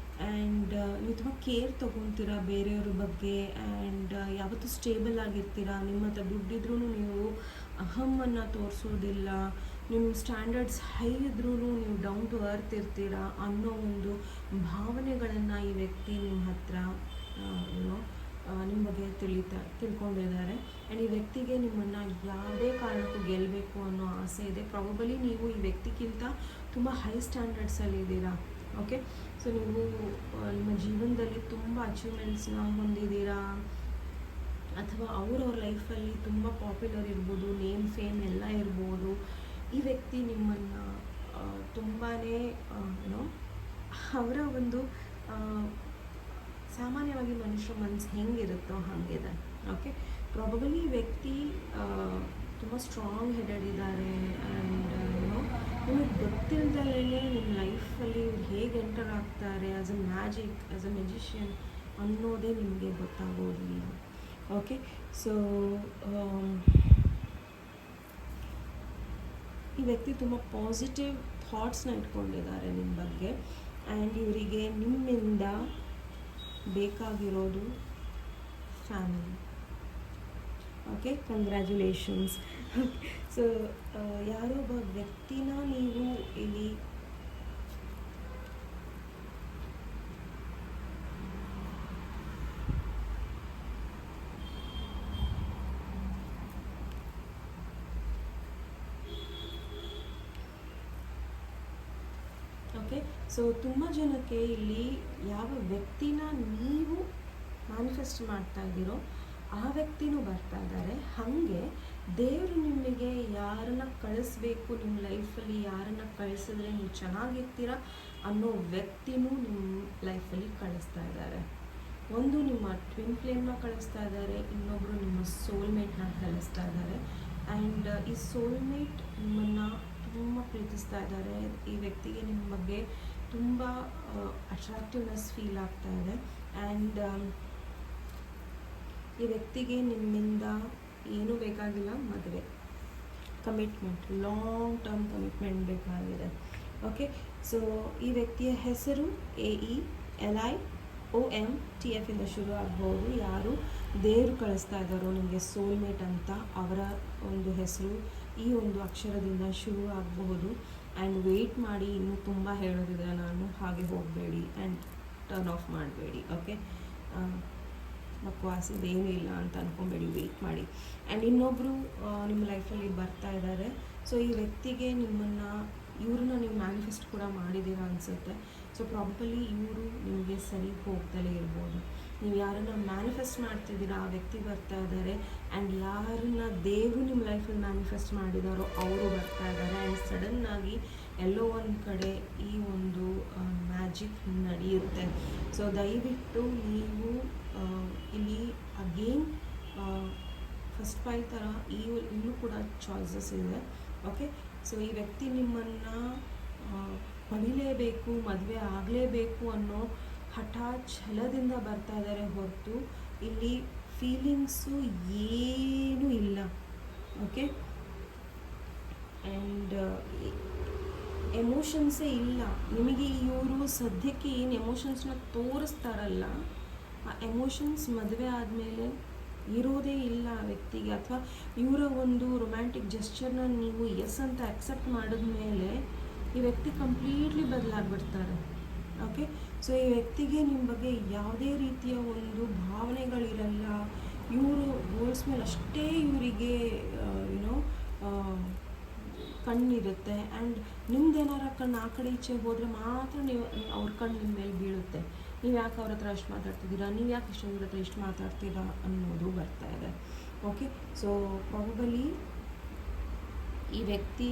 ಆ್ಯಂಡ್ ನೀವು ತುಂಬ ಕೇರ್ ತೊಗೊತೀರಾ ಬೇರೆಯವ್ರ ಬಗ್ಗೆ. ಆ್ಯಂಡ್ ಯಾವತ್ತೂ ಸ್ಟೇಬಲ್ ಆಗಿರ್ತೀರಾ. ನಿಮ್ಮ ಹತ್ರ ದುಡ್ಡಿದ್ರೂ ನೀವು ಅಹಮ್ಮನ್ನು ತೋರಿಸೋದಿಲ್ಲ. ನಿಮ್ಮ ಸ್ಟ್ಯಾಂಡರ್ಡ್ಸ್ ಹೈ ಇದ್ರೂ ನೀವು ಡೌನ್ ಟು ಅರ್ತ್ ಇರ್ತೀರಾ ಅನ್ನೋ ಒಂದು ಭಾವನೆಗಳನ್ನು ಈ ವ್ಯಕ್ತಿ ನಿಮ್ಮ ಹತ್ರ ನಿಮ್ಮ ಬಗ್ಗೆ ತಿಳ್ಕೊಂಡಿದ್ದಾರೆ. ಆ್ಯಂಡ್ ಈ ವ್ಯಕ್ತಿಗೆ ನಿಮ್ಮನ್ನು ಯಾವುದೇ ಕಾರಣಕ್ಕೂ ಗೆಲ್ಲಬೇಕು ಅನ್ನೋ ಆಸೆ ಇದೆ. ಪ್ರಾಬಬಲಿ ನೀವು ಈ ವ್ಯಕ್ತಿಗಿಂತ ತುಂಬ ಹೈ ಸ್ಟ್ಯಾಂಡರ್ಡ್ಸಲ್ಲಿ ಇದ್ದೀರಾ. ಓಕೆ, ಸೊ ನೀವು ನಿಮ್ಮ ಜೀವನದಲ್ಲಿ ತುಂಬ ಅಚೀವ್ಮೆಂಟ್ಸ್ನ ಹೊಂದಿದ್ದೀರಾ. ಅಥವಾ ಅವ್ರವ್ರ ಲೈಫಲ್ಲಿ ತುಂಬ ಪಾಪ್ಯುಲರ್ ಇರ್ಬೋದು, ನೇಮ್ ಫೇಮ್ ಎಲ್ಲ ಇರ್ಬೋದು. ಈ ವ್ಯಕ್ತಿ ನಿಮ್ಮನ್ನು ತುಂಬಾ ಅವರ ಒಂದು ಸಾಮಾನ್ಯವಾಗಿ ಮನುಷ್ಯರ ಮನಸ್ಸು ಹೆಂಗಿರುತ್ತೋ ಹಾಗಿದೆ. ಓಕೆ, ಪ್ರಾಬಬಲಿ ಈ ವ್ಯಕ್ತಿ ತುಂಬ ಸ್ಟ್ರಾಂಗ್ ಹೆಡೆಡ್ ಇದ್ದಾರೆ. ಆ್ಯಂಡ್ ನಿಮಗೆ ಗೊತ್ತಿಲ್ಲದಲೇ ನಿಮ್ಮ ಲೈಫಲ್ಲಿ ಇವ್ರು ಹೇಗೆ ಎಂಟರ್ ಆಗ್ತಾರೆ as a magic, as a magician ಅನ್ನೋದೇ ನಿಮಗೆ ಗೊತ್ತಾಗೋದಿಲ್ಲ. ಓಕೆ, ಸೊ ಈ ವ್ಯಕ್ತಿ ತುಂಬ ಪಾಸಿಟಿವ್ ಥಾಟ್ಸ್ನ ಇಟ್ಕೊಂಡಿದ್ದಾರೆ ನಿಮ್ಮ ಬಗ್ಗೆ. ಆ್ಯಂಡ್ ಇವರಿಗೆ ನಿಮ್ಮಿಂದ ಬೇಕಾಗಿರೋದು ಫ್ಯಾಮಿಲಿ. Okay, congratulations. ಸೊ ಯಾರೋ ಒಬ್ಬ ವ್ಯಕ್ತಿನ ನೀವು ಇಲ್ಲಿ ಓಕೆ. ಸೊ ತುಂಬ ಜನಕ್ಕೆ ಇಲ್ಲಿ ಯಾವ ವ್ಯಕ್ತಿನ ನೀವು ಮ್ಯಾನಿಫೆಸ್ಟ್ ಮಾಡ್ತಾ ಇದ್ದೀರೋ ಆ ವ್ಯಕ್ತಿನೂ ಬರ್ತಾ ಇದ್ದಾರೆ. ಹಾಗೆ ದೇವರು ನಿಮಗೆ ಯಾರನ್ನ ಕಳಿಸ್ಬೇಕು, ನಿಮ್ಮ ಲೈಫಲ್ಲಿ ಯಾರನ್ನ ಕಳಿಸಿದ್ರೆ ನೀವು ಚೆನ್ನಾಗಿರ್ತೀರ ಅನ್ನೋ ವ್ಯಕ್ತಿನೂ ನಿಮ್ಮ ಲೈಫಲ್ಲಿ ಕಳಿಸ್ತಾ ಇದ್ದಾರೆ. ಒಂದು ನಿಮ್ಮ ಟ್ವಿನ್ ಫ್ಲೇಮ್ನ ಕಳಿಸ್ತಾ ಇದ್ದಾರೆ, ಇನ್ನೊಬ್ಬರು ನಿಮ್ಮ ಸೋಲ್ಮೇಟ್ನ ಕಳಿಸ್ತಾ ಇದ್ದಾರೆ. ಆ್ಯಂಡ್ ಈ ಸೋಲ್ಮೇಟ್ ನಿಮ್ಮನ್ನು ತುಂಬ ಪ್ರೀತಿಸ್ತಾ ಇದ್ದಾರೆ. ಈ ವ್ಯಕ್ತಿಗೆ ನಿಮ್ಮ ಬಗ್ಗೆ ತುಂಬ ಅಟ್ರಾಕ್ಟಿವ್ನೆಸ್ ಫೀಲ್ ಆಗ್ತಾ ಇದೆ. ಆ್ಯಂಡ್ ಈ ವ್ಯಕ್ತಿಗೆ ನಿಮ್ಮಿಂದ ಏನೂ ಬೇಕಾಗಿಲ್ಲ, ಮದುವೆ, ಕಮಿಟ್ಮೆಂಟ್, ಲಾಂಗ್ ಟರ್ಮ್ ಕಮಿಟ್ಮೆಂಟ್ ಬೇಕಾಗಿದೆ. ಓಕೆ. ಸೊ ಈ ವ್ಯಕ್ತಿಯ ಹೆಸರು AELIOMTF ಇಂದ ಶುರು ಆಗ್ಬೋದು. ಯಾರು ದೇವರು ಕಳಿಸ್ತಾ ಇದ್ದಾರೋ ನಿಮಗೆ ಸೋಲ್ಮೇಟ್ ಅಂತ, ಅವರ ಒಂದು ಹೆಸರು ಈ ಒಂದು ಅಕ್ಷರದಿಂದ ಶುರು ಆಗಬಹುದು. ಆ್ಯಂಡ್ ವೆಯ್ಟ್ ಮಾಡಿ, ಇನ್ನೂ ತುಂಬ ಹೇಳೋದಿದೆ ನಾನು, ಹಾಗೆ ಹೋಗಬೇಡಿ ಆ್ಯಂಡ್ ಟರ್ನ್ ಆಫ್ ಮಾಡಬೇಡಿ. ಓಕೆ. ಬಕ್ವಾಸಿದ್ದು ಏನೂ ಇಲ್ಲ ಅಂತ ಅಂದ್ಕೊಬೇಡಿ, ವೆಯ್ಟ್ ಮಾಡಿ. ಆ್ಯಂಡ್ ಇನ್ನೊಬ್ಬರು ನಿಮ್ಮ ಲೈಫಲ್ಲಿ ಬರ್ತಾ ಇದ್ದಾರೆ. ಸೊ ಈ ವ್ಯಕ್ತಿಗೆ ಇವ್ರನ್ನ ನೀವು ಮ್ಯಾನಿಫೆಸ್ಟ್ ಕೂಡ ಮಾಡಿದ್ದೀರಾ ಅನಿಸುತ್ತೆ. ಸೊ ಪ್ರಾಬಬಲಿ ಇವರು ನಿಮಗೆ ಸರಿ ಹೋಗ್ದಲೇ ಇರ್ಬೋದು. ನೀವು ಯಾರನ್ನ ಮ್ಯಾನಿಫೆಸ್ಟ್ ಮಾಡ್ತಿದ್ದೀರಾ ಆ ವ್ಯಕ್ತಿ ಬರ್ತಾ ಇದ್ದಾರೆ. ಆ್ಯಂಡ್ ಯಾರನ್ನ ದೇವರು ನಿಮ್ಮ ಲೈಫಲ್ಲಿ ಮ್ಯಾನಿಫೆಸ್ಟ್ ಮಾಡಿದಾರೋ ಅವರು ಬರ್ತಾ ಇದ್ದಾರೆ. ಆ್ಯಂಡ್ ಸಡನ್ನಾಗಿ ಎಲ್ಲೋ ಒಂದು ಕಡೆ ಈ ಒಂದು ಮ್ಯಾಜಿಕ್ ನಡೆಯುತ್ತೆ. ಸೊ ದಯವಿಟ್ಟು ನೀವು ಇಲ್ಲಿ ಅಗೇನ್ ಫಸ್ಟ್ 5 ಥರ ಇನ್ನೂ ಕೂಡ ಚಾಯ್ಸಸ್ ಇದೆ. ಓಕೆ. ಸೊ ಈ ವ್ಯಕ್ತಿ ನಿಮ್ಮನ್ನು ಪಡಿಲೇಬೇಕು, ಮದುವೆ ಆಗಲೇಬೇಕು ಅನ್ನೋ ಹಠ ಛಲದಿಂದ ಬರ್ತಾ ಇದ್ದಾರೆ ಹೊರತು ಇಲ್ಲಿ ಫೀಲಿಂಗ್ಸು ಏನೂ ಇಲ್ಲ. ಓಕೆ. ಆ್ಯಂಡ್ ಎಮೋಷನ್ಸೇ ಇಲ್ಲ ನಿಮಗೆ. ಇವರು ಸದ್ಯಕ್ಕೆ ಏನು ಎಮೋಷನ್ಸ್ನ ತೋರಿಸ್ತಾರಲ್ಲ, ಆ ಎಮೋಷನ್ಸ್ ಮದುವೆ ಆದಮೇಲೆ ಇರೋದೇ ಇಲ್ಲ ಆ ವ್ಯಕ್ತಿಗೆ. ಅಥವಾ ಇವರ ಒಂದು ರೊಮ್ಯಾಂಟಿಕ್ ಜೆಸ್ಚರ್ನ ನೀವು ಎಸ್ ಅಂತ ಅಕ್ಸೆಪ್ಟ್ ಮಾಡಿದ್ಮೇಲೆ ಈ ವ್ಯಕ್ತಿ ಕಂಪ್ಲೀಟ್ಲಿ ಬದಲಾಗ್ಬಿಡ್ತಾರೆ. ಓಕೆ. ಸೊ ಈ ವ್ಯಕ್ತಿಗೆ ನಿಮ್ಮ ಬಗ್ಗೆ ಯಾವುದೇ ರೀತಿಯ ಒಂದು ಭಾವನೆಗಳಿರಲ್ಲ. ಇವರು ಗೋಲ್ಸ್ ಮೇಲೆ ಅಷ್ಟೇ ಇವರಿಗೆ ಕಣ್ಣಿರುತ್ತೆ. ಆ್ಯಂಡ್ ನಿಮ್ದೇನಾರ ಕಣ್ಣು ಆ ಕಡೆ ಈಚೆ ಹೋದರೆ ಮಾತ್ರ ಅವ್ರ ಕಣ್ಣು ನಿಮ್ಮ ಮೇಲೆ ಬೀಳುತ್ತೆ. ನೀವು ಯಾಕೆ ಅವ್ರ ಹತ್ರ ಅಷ್ಟು ಮಾತಾಡ್ತಿದ್ದೀರಾ, ನೀವು ಯಾಕೆ ಇಷ್ಟೊಂದ್ರ ಹತ್ರ ಇಷ್ಟು ಮಾತಾಡ್ತೀರಾ ಅನ್ನೋದು ಬರ್ತಾ ಇದೆ. ಓಕೆ. ಸೊ ಪ್ರಾಬಬಲಿ ಈ ವ್ಯಕ್ತಿ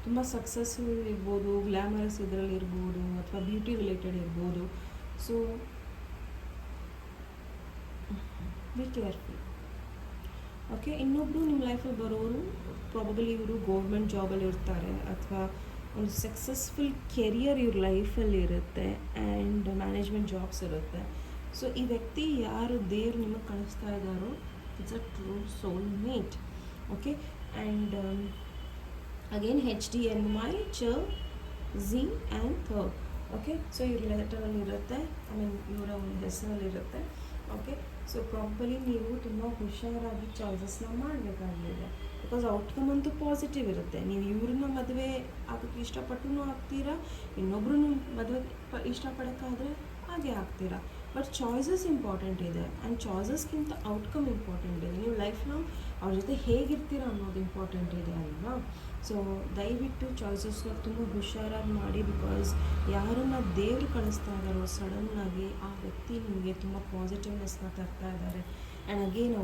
ತುಂಬ ಸಕ್ಸಸ್ಫುಲ್ ಇರ್ಬೋದು, ಗ್ಲ್ಯಾಮರಸ್ ಇದರಲ್ಲಿ ಇರ್ಬೋದು, ಅಥವಾ ಬ್ಯೂಟಿ ರಿಲೇಟೆಡ್ ಇರ್ಬೋದು. So be careful. ಓಕೆ. ಇನ್ನೊಬ್ಬರು ನಿಮ್ಮ ಲೈಫಲ್ಲಿ ಬರೋರು ಪ್ರಾಬಬಲಿ ಇವರು ಗೌರ್ಮೆಂಟ್ ಜಾಬಲ್ಲಿ ಇರ್ತಾರೆ, ಅಥವಾ ಒಂದು ಸಕ್ಸಸ್ಫುಲ್ ಕೆರಿಯರ್ ಇವ್ರ ಲೈಫಲ್ಲಿ ಇರುತ್ತೆ, ಆ್ಯಂಡ್ ಮ್ಯಾನೇಜ್ಮೆಂಟ್ ಜಾಬ್ಸ್ ಇರುತ್ತೆ. ಸೊ ಈ ವ್ಯಕ್ತಿ ಯಾರು ದೇವ್ರು ನಿಮಗೆ ಕಳಿಸ್ತಾ ಇದ್ದಾರೋ it's a true soulmate. Okay. And again HDNY Z and Th. Okay. So ಇವ್ರ ಲೆಟರಲ್ಲಿ ಇರುತ್ತೆ, ಇವರ ಒಂದು ಹೆಸರಲ್ಲಿರುತ್ತೆ. ಓಕೆ. ಸೊ ಪ್ರಾಬಲಿ ನೀವು ತುಂಬ ಹುಷಾರಾಗಿ ಚಾಯ್ಸಸ್ನ ಮಾಡಬೇಕಾಗಿದೆ. ಬಿಕಾಸ್ ಔಟ್ಕಮ್ ಅಂತೂ ಪಾಸಿಟಿವ್ ಇರುತ್ತೆ. ನೀವು ಇವ್ರನ್ನ ಮದುವೆ ಆಗೋಕ್ಕೆ ಇಷ್ಟಪಟ್ಟು ಆಗ್ತೀರಾ, ಇನ್ನೊಬ್ರು ಮದುವೆ ಇಷ್ಟಪಡೋಕ್ಕಾದರೆ ಹಾಗೆ ಆಗ್ತೀರಾ. ಬಟ್ ಚಾಯ್ಸಸ್ ಇಂಪಾರ್ಟೆಂಟ್ ಇದೆ. ಆ್ಯಂಡ್ ಚಾಯ್ಸಸ್ಗಿಂತ ಔಟ್ಕಮ್ ಇಂಪಾರ್ಟೆಂಟ್ ಇದೆ. ನೀವು ಲೈಫ್ ಲಾಂಗ್ ಅವ್ರ ಜೊತೆ ಹೇಗಿರ್ತೀರ ಅನ್ನೋದು ಇಂಪಾರ್ಟೆಂಟ್ ಇದೆ ಅಲ್ವಾ. ಸೊ ದಯವಿಟ್ಟು ಚಾಯ್ಸಸ್ನ ತುಂಬ ಹುಷಾರಾಗಿ ಮಾಡಿ. ಬಿಕಾಸ್ ಯಾರನ್ನು ದೇವರು ಕಳಿಸ್ತಾ ಇದ್ದಾರೋ ಸಡನ್ನಾಗಿ ಆ ವ್ಯಕ್ತಿ ನಿಮಗೆ ತುಂಬ ಪಾಸಿಟಿವ್ನೆಸ್ನ ತರ್ತಾ ಇದ್ದಾರೆ. And again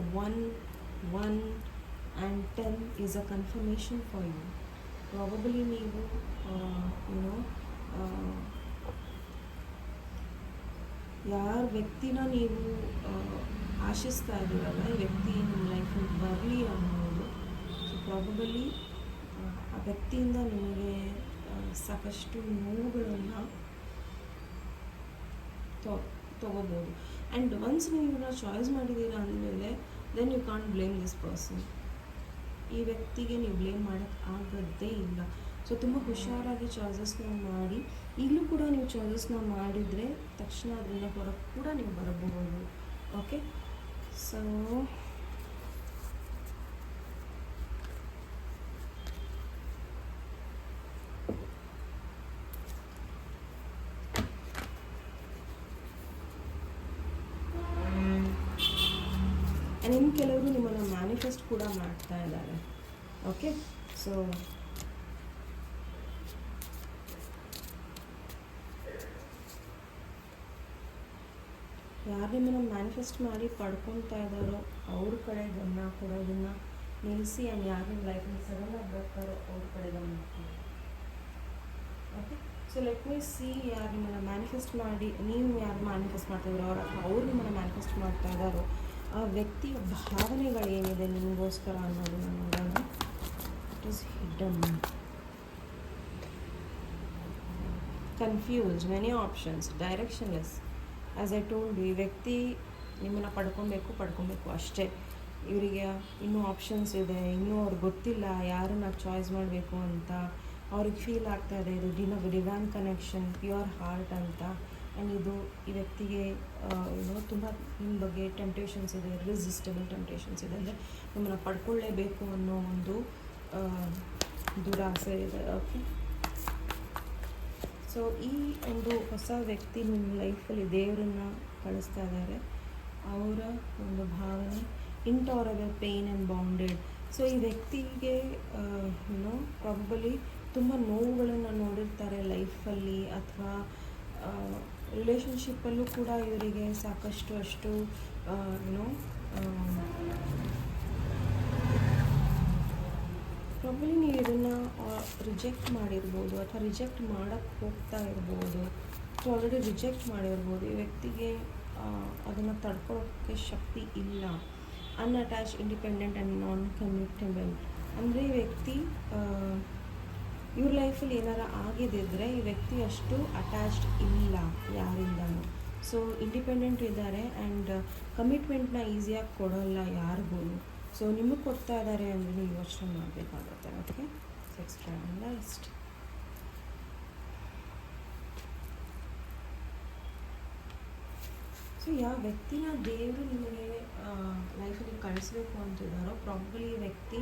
1 and 10 is a confirmation for you. Probably ನೀವು ಯಾರ ವ್ಯಕ್ತಿನ ನೀವು ಆಶಿಸ್ತಾ ಇದ್ದೀರಲ್ಲ, ಈ ವ್ಯಕ್ತಿ ನಿಮ್ಮ ಲೈಫಲ್ಲಿ ಬರಲಿ ಅನ್ನೋದು. ಸೊ ಪ್ರಾಬಬಲಿ ಆ ವ್ಯಕ್ತಿಯಿಂದ ನಿಮಗೆ ಸಾಕಷ್ಟು ನೋವುಗಳನ್ನು ತೊಗೋಬೋದು. ಆ್ಯಂಡ್ ಒನ್ಸ್ ನೀವು ಇವನ್ನ ಚಾಯ್ಸ್ ಮಾಡಿದ್ದೀರಾ ಅಂದಮೇಲೆ then you can't blame this person. ಈ ವ್ಯಕ್ತಿಗೆ ನೀವು ಬ್ಲೇಮ್ ಮಾಡೋಕ್ಕೆ ಆಗೋದೇ ಇಲ್ಲ. ಸೊ ತುಂಬ ಹುಷಾರಾಗಿ ಚಾಯ್ಸಸ್ನ ಮಾಡಿ. ಈಗಲೂ ಕೂಡ ನೀವು ಚಾಯ್ಸಸ್ನ ಮಾಡಿದರೆ ತಕ್ಷಣ ಅದರಿಂದ ಹೊರಗೆ ಕೂಡ ನೀವು ಬರಬಹುದು. ಓಕೆ. ಸೊ ಕೆಲವರು ನಿಮ್ಮನ್ನು ಮ್ಯಾನಿಫೆಸ್ಟ್ ಕೂಡ ಮಾಡ್ತಾ ಇದ್ದಾರೆ. ಓಕೆ. ಸೊ ಯಾರು ನಿಮ್ಮನ್ನು ಮ್ಯಾನಿಫೆಸ್ಟ್ ಮಾಡಿ ಪಡ್ಕೊತಾ ಇದ್ದಾರೋ ಅವ್ರ ಕಡೆ ಗಮನ ಕೊಡೋದನ್ನು ನಿಲ್ಲಿಸಿ, ಆ್ಯಂಡ್ ಯಾರು ನಿಮ್ಮ ಲೈಫಲ್ಲಿ ಸಡನ್ನಾಗಿ ಬರ್ತಾರೋ ಅವ್ರ ಕಡೆ ಗಮನ ಕೊಡಿ. Okay. So let me see, ಯಾರು ನಿಮ್ಮನ್ನು ಮ್ಯಾನಿಫೆಸ್ಟ್ ಮಾಡಿ, ನೀವು ಯಾರು ಮ್ಯಾನಿಫೆಸ್ಟ್ ಮಾಡ್ತಾಯಿದ್ರು ಅವ್ರು ನಿಮ್ಮನ್ನು ಮ್ಯಾನಿಫೆಸ್ಟ್ ಮಾಡ್ತಾ ಇದ್ದಾರೋ ಆ ವ್ಯಕ್ತಿಯ ಭಾವನೆಗಳೇನಿದೆ ನಿಮಗೋಸ್ಕರ ಅನ್ನೋದನ್ನು ನೋಡೋಣ. It is hidden, confused, many options, directionless. As I told you, ಈ ವ್ಯಕ್ತಿ ನಿಮ್ಮನ್ನು ಪಡ್ಕೊಬೇಕು ಅಷ್ಟೇ. ಇವರಿಗೆ ಇನ್ನೂ ಆಪ್ಷನ್ಸ್ ಇದೆ, ಇನ್ನೂ ಅವ್ರಿಗೆ ಗೊತ್ತಿಲ್ಲ ಯಾರನ್ನ ಚಾಯ್ಸ್ ಮಾಡಬೇಕು ಅಂತ. ಅವ್ರಿಗೆ ಫೀಲ್ ಆಗ್ತಾ ಇದೆ ಇದು ಡಿವೈನ್ ಕನೆಕ್ಷನ್, ಪ್ಯೂರ್ ಹಾರ್ಟ್ ಅಂತ. ಆ್ಯಂಡ್ ಇದು ಈ ವ್ಯಕ್ತಿಗೆ ತುಂಬ ನಿಮ್ಮ ಬಗ್ಗೆ ಟೆಂಪ್ಟೇಷನ್ಸ್ ಇದೆ, ರೆಸಿಸ್ಟಬಲ್ ಟೆಂಪ್ಟೇಷನ್ಸ್ ಇದೆ. ಅಂದರೆ ನಿಮ್ಮನ್ನು ಪಡ್ಕೊಳ್ಳೇಬೇಕು ಅನ್ನೋ ಒಂದು ದುರಾಸೆ ಇದೆ. ಓಕೆ. ಸೊ ಈ ಒಂದು ಹೊಸ ವ್ಯಕ್ತಿ ನಿಮ್ಮ ಲೈಫಲ್ಲಿ ದೇವರನ್ನ ಕಳಿಸ್ತಾ ಇದ್ದಾರೆ. ಅವರ ಒಂದು ಭಾವನೆ ಇಂಟಾರಬಲ್, ಪೇನ್ ಆ್ಯಂಡ್ ಬೌಂಡೆಡ್. ಸೊ ಈ ವ್ಯಕ್ತಿಗೆ ಪ್ರಾಬಬಲಿ ತುಂಬ ನೋವುಗಳನ್ನು ನೋಡಿರ್ತಾರೆ ಲೈಫಲ್ಲಿ, ಅಥವಾ ರಿಲೇಷನ್ಶಿಪ್ಪಲ್ಲೂ ಕೂಡ ಇವರಿಗೆ ಸಾಕಷ್ಟು ಅಷ್ಟು ಪ್ರಾಬಲಿ ನೀವು ಇದನ್ನು ರಿಜೆಕ್ಟ್ ಮಾಡಿರ್ಬೋದು, ಅಥವಾ ರಿಜೆಕ್ಟ್ ಮಾಡೋಕ್ಕೆ ಹೋಗ್ತಾ ಇರ್ಬೋದು, ಅಥವಾ ಆಲ್ರೆಡಿ ರಿಜೆಕ್ಟ್ ಮಾಡಿರ್ಬೋದು. ಈ ವ್ಯಕ್ತಿಗೆ ಅದನ್ನು ತಡ್ಕೊಳ್ಳೋಕ್ಕೆ ಶಕ್ತಿ ಇಲ್ಲ. Unattach, independent and non committable. ಅಂದರೆ ಈ ವ್ಯಕ್ತಿ ಇವ್ರ ಲೈಫಲ್ಲಿ ಏನಾರ ಆಗಿದ್ದಿದ್ರೆ ಈ ವ್ಯಕ್ತಿ ಅಷ್ಟು ಅಟ್ಯಾಚ್ಡ್ ಇಲ್ಲ ಯಾರಿಂದನೂ. ಸೊ ಇಂಡಿಪೆಂಡೆಂಟ್ ಇದ್ದಾರೆ ಆ್ಯಂಡ್ ಕಮಿಟ್ಮೆಂಟ್ನ ಈಸಿಯಾಗಿ ಕೊಡೋಲ್ಲ ಯಾರಿಗೂ. ಸೊ ನಿಮಗೆ ಕೊಡ್ತಾ ಇದ್ದಾರೆ ಅಂದರೆ ನೀವು ಯೋಚನೆ ಮಾಡಬೇಕಾಗುತ್ತೆ. ಓಕೆ. Extra last. ಸೊ ಯಾವ ವ್ಯಕ್ತಿನ ದೇವರು ನಿಮಗೆ ಲೈಫಲ್ಲಿ ಕಳಿಸ್ಬೇಕು ಅಂತಿದ್ದಾರೋ ಪ್ರಾಬಲಿ ಈ ವ್ಯಕ್ತಿ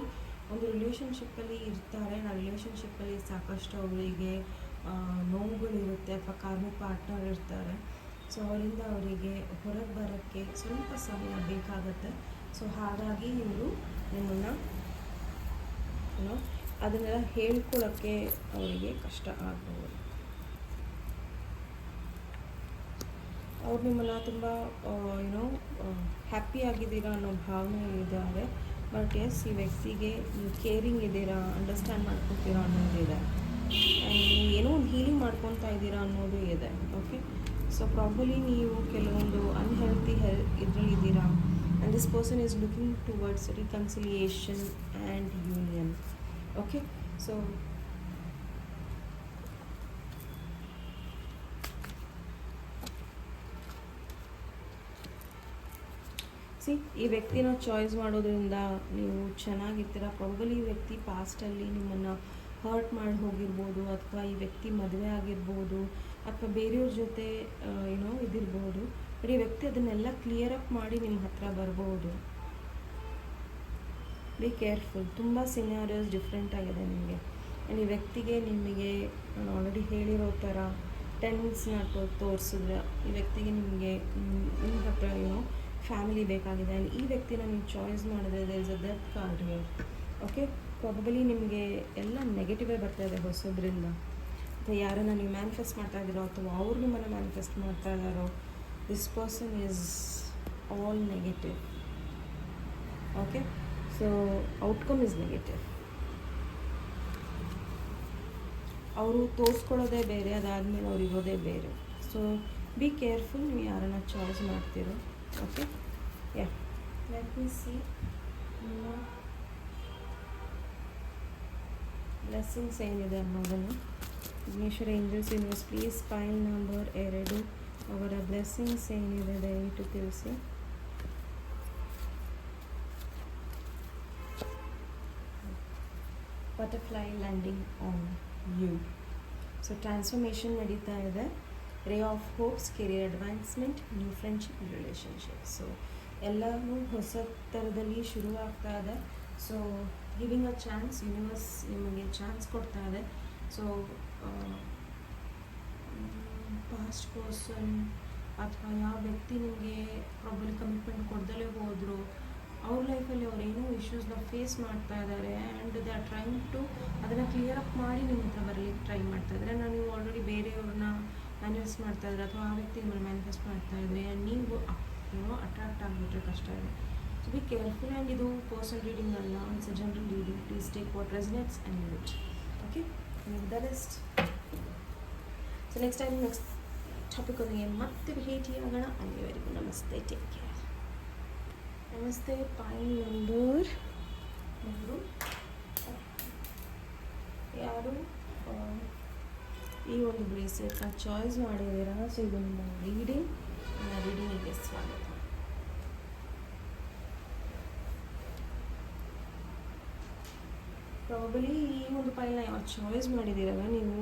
ಒಂದು ರಿಲೇಷನ್ಶಿಪ್ಪಲ್ಲಿ ಇರ್ತಾರೆ. ಆ ರಿಲೇಷನ್ಶಿಪ್ಪಲ್ಲಿ ಸಾಕಷ್ಟು ಅವರಿಗೆ ನೋವುಗಳಿರುತ್ತೆ, ಅಥವಾ ಕಾರ್ಮಿಕ ಪಾರ್ಟ್ನರ್ ಇರ್ತಾರೆ. ಸೊ ಅವರಿಂದ ಅವರಿಗೆ ಹೊರಗೆ ಬರೋಕ್ಕೆ ಸ್ವಲ್ಪ ಸಮಯ ಬೇಕಾಗುತ್ತೆ. ಸೊ ಹಾಗಾಗಿ ಇವರು ನಿಮ್ಮನ್ನು ಅದನ್ನೆಲ್ಲ ಹೇಳ್ಕೊಳ್ಳೋಕ್ಕೆ ಅವರಿಗೆ ಕಷ್ಟ ಆಗ್ಬೋದು. ಅವ್ರು ನಿಮ್ಮನ್ನು ತುಂಬ ಹ್ಯಾಪಿ ಆಗಿದ್ದೀರಾ ಅನ್ನೋ ಭಾವನೆ ಇದ್ದಾರೆ. ಬಟ್ ಎಸ್, ಈ ವ್ಯಕ್ತಿಗೆ ನೀವು ಕೇರಿಂಗ್ ಇದ್ದೀರಾ, ಅಂಡರ್ಸ್ಟ್ಯಾಂಡ್ ಮಾಡ್ಕೊತೀರಾ ಅನ್ನೋದಿದೆ. ಆ್ಯಂಡ್ ನೀವು ಏನೋ ಒಂದು ಹೀಲಿಂಗ್ ಮಾಡ್ಕೊತಾ ಇದ್ದೀರಾ ಅನ್ನೋದು ಇದೆ. ಓಕೆ. ಸೊ ಪ್ರಾಬಲಿ ನೀವು ಕೆಲವೊಂದು ಅನ್ಹೆಲ್ತಿ ಇದರಲ್ಲಿ ಇದ್ದೀರಾ. And this person is looking towards reconciliation and union. Okay. So ಈ ವ್ಯಕ್ತಿನ ಚಾಯ್ಸ್ ಮಾಡೋದ್ರಿಂದ ನೀವು ಚೆನ್ನಾಗಿರ್ತೀರ. ಪ್ರಾಬಲಿ ಈ ವ್ಯಕ್ತಿ ಪಾಸ್ಟಲ್ಲಿ ನಿಮ್ಮನ್ನು ಹರ್ಟ್ ಮಾಡಿ ಹೋಗಿರ್ಬೋದು, ಅಥವಾ ಈ ವ್ಯಕ್ತಿ ಮದುವೆ ಆಗಿರ್ಬೋದು, ಅಥವಾ ಬೇರೆಯವ್ರ ಜೊತೆ ಇದಿರ್ಬೋದು. ಬಟ್ ಈ ವ್ಯಕ್ತಿ ಅದನ್ನೆಲ್ಲ ಕ್ಲಿಯರ್ ಅಪ್ ಮಾಡಿ ನಿಮ್ಮ ಹತ್ರ ಬರ್ಬೋದು. Be careful. ತುಂಬ ಸಿನಾರಿಯೋಸ್ ಡಿಫ್ರೆಂಟ್ ಆಗಿದೆ ನಿಮಗೆ. ಆ್ಯಂಡ್ ಈ ವ್ಯಕ್ತಿಗೆ ನಿಮಗೆ ನಾನು ಆಲ್ರೆಡಿ ಹೇಳಿರೋ ಥರ ಟೆನ್ಸ್ನ ತೋರಿಸಿದ್ರೆ ಈ ವ್ಯಕ್ತಿಗೆ ನಿಮಗೆ ನಿಮ್ಮ ಹತ್ರ ಫ್ಯಾಮಿಲಿ ಬೇಕಾಗಿದೆ. ಆ್ಯಂಡ್ ಈ ವ್ಯಕ್ತಿನ ನೀವು ಚಾಯ್ಸ್ ಮಾಡಿದ್ರೆ there is a death card here. Okay. Probably ನಿಮಗೆ ಎಲ್ಲ ನೆಗೆಟಿವೇ ಬರ್ತಾ ಇದೆ ಹೊಸದ್ರಿಂದ, ಅಥವಾ ಯಾರನ್ನು ನೀವು ಮ್ಯಾನಿಫೆಸ್ಟ್ ಮಾಡ್ತಾ ಇದ್ದೀರೋ, ಅಥವಾ ಅವ್ರು ನಿಮ್ಮನ್ನು ಮ್ಯಾನಿಫೆಸ್ಟ್ ಮಾಡ್ತಾ ಇದ್ದಾರೋ, this person is all negative. Okay. So outcome is negative. ಅವರು ತೋರಿಸ್ಕೊಳ್ಳೋದೇ ಬೇರೆ, ಅದಾದಮೇಲೆ ಅವ್ರು ಇರೋದೇ ಬೇರೆ. ಸೊ ಬಿ ಕೇರ್ಫುಲ್ ನೀವು ಯಾರನ್ನು ಚಾಯ್ಸ್ ಮಾಡ್ತೀರೋ. Okay. Yeah, let me see blessings ಏನಿದೆ ಅನ್ನೋದನ್ನು. Vigneshwara angels universe please file number 2 ಅವರ ಬ್ಲೆಸ್ಸಿಂಗ್ಸ್ ಏನಿದೆ ದಯವಿಟ್ಟು ತಿಳಿಸಿ. Butterfly landing on you. So transformation ನಡೀತಾ ಇದೆ. Ray of hopes, career advancement, new friendship, relationship. So ಎಲ್ಲವೂ ಹೊಸ ಥರದಲ್ಲಿ ಶುರುವಾಗ್ತಾ ಇದೆ. So giving a chance, universe ನಿಮಗೆ ಚಾನ್ಸ್ ಕೊಡ್ತಾ ಇದೆ. ಸೊ ಪಾಸ್ಟ್ ಪರ್ಸನ್ ಅಥವಾ ಯಾವ ವ್ಯಕ್ತಿ ನಿಮಗೆ ಪ್ರಾಬಲಿ ಕಮಿಟ್ಮೆಂಟ್ ಕೊಡ್ದಲೇ ಹೋದರು, ಅವ್ರ ಲೈಫಲ್ಲಿ ಅವ್ರು ಏನೋ ಇಶ್ಯೂಸ್ನ ಫೇಸ್ ಮಾಡ್ತಾ ಇದ್ದಾರೆ and they are trying to ಅದನ್ನು ಕ್ಲಿಯರ್ ಅಪ್ ಮಾಡಿ ನಿಮ್ಮ ಹತ್ರ ಬರಲಿಕ್ಕೆ ಟ್ರೈ ಮಾಡ್ತಾ ಇದ್ದಾರೆ. ನಾನು ನೀವು ಆಲ್ರೆಡಿ ಬೇರೆಯವ್ರನ್ನ ಮ್ಯಾನಿಫೆಸ್ಟ್ ಮಾಡ್ತಾ ಇದ್ದಾರೆ ಅಥವಾ ಆ ವ್ಯಕ್ತಿ ನಿಮ್ಮನ್ನು ಮ್ಯಾನಿಫೆಸ್ಟ್ ಮಾಡ್ತಾ ಇದ್ರೆ ಆ್ಯಂಡ್ ನೀವು ಏನೋ ಅಟ್ರಾಕ್ಟ್ ಆಗಿಬಿಟ್ರೆ ಕಷ್ಟ ಇದೆ. So be careful. ಆ್ಯಂಡ್ ಇದು ಪರ್ಸನಲ್ ರೀಡಿಂಗ್ ಅಲ್ಲ, it's a general reading. Please take what resonates and leave it. Okay, the rest. So next time next ಟಾಪಿಕ್ಗೆ ಮತ್ತೆ ಭೇಟಿಯಾಗೋಣ. ಅಲ್ಲಿವರೆಗೂ ನಮಸ್ತೆ, ಟೇಕ್ ಕೇರ್. ನಮಸ್ತೆ. ಪಾಯಿಂಟ್ ನಂಬರ್ ಯಾರು ಈ ಒಂದು ಬ್ರೇಸ್ಲೆಟ್ನ ಚಾಯ್ಸ್ ಮಾಡಿದ್ದೀರಾ? ಸೊ ಇದು ನಿಮ್ಮ ರೀಡಿಂಗಿಗೆ ಸ್ವಾಗತ. ಪ್ರಾಬಲಿ ಈ ಒಂದು ಫೈಲ್ನ ಯಾರು ಚಾಯ್ಸ್ ಮಾಡಿದ್ದೀರಲ್ಲ, ನೀವು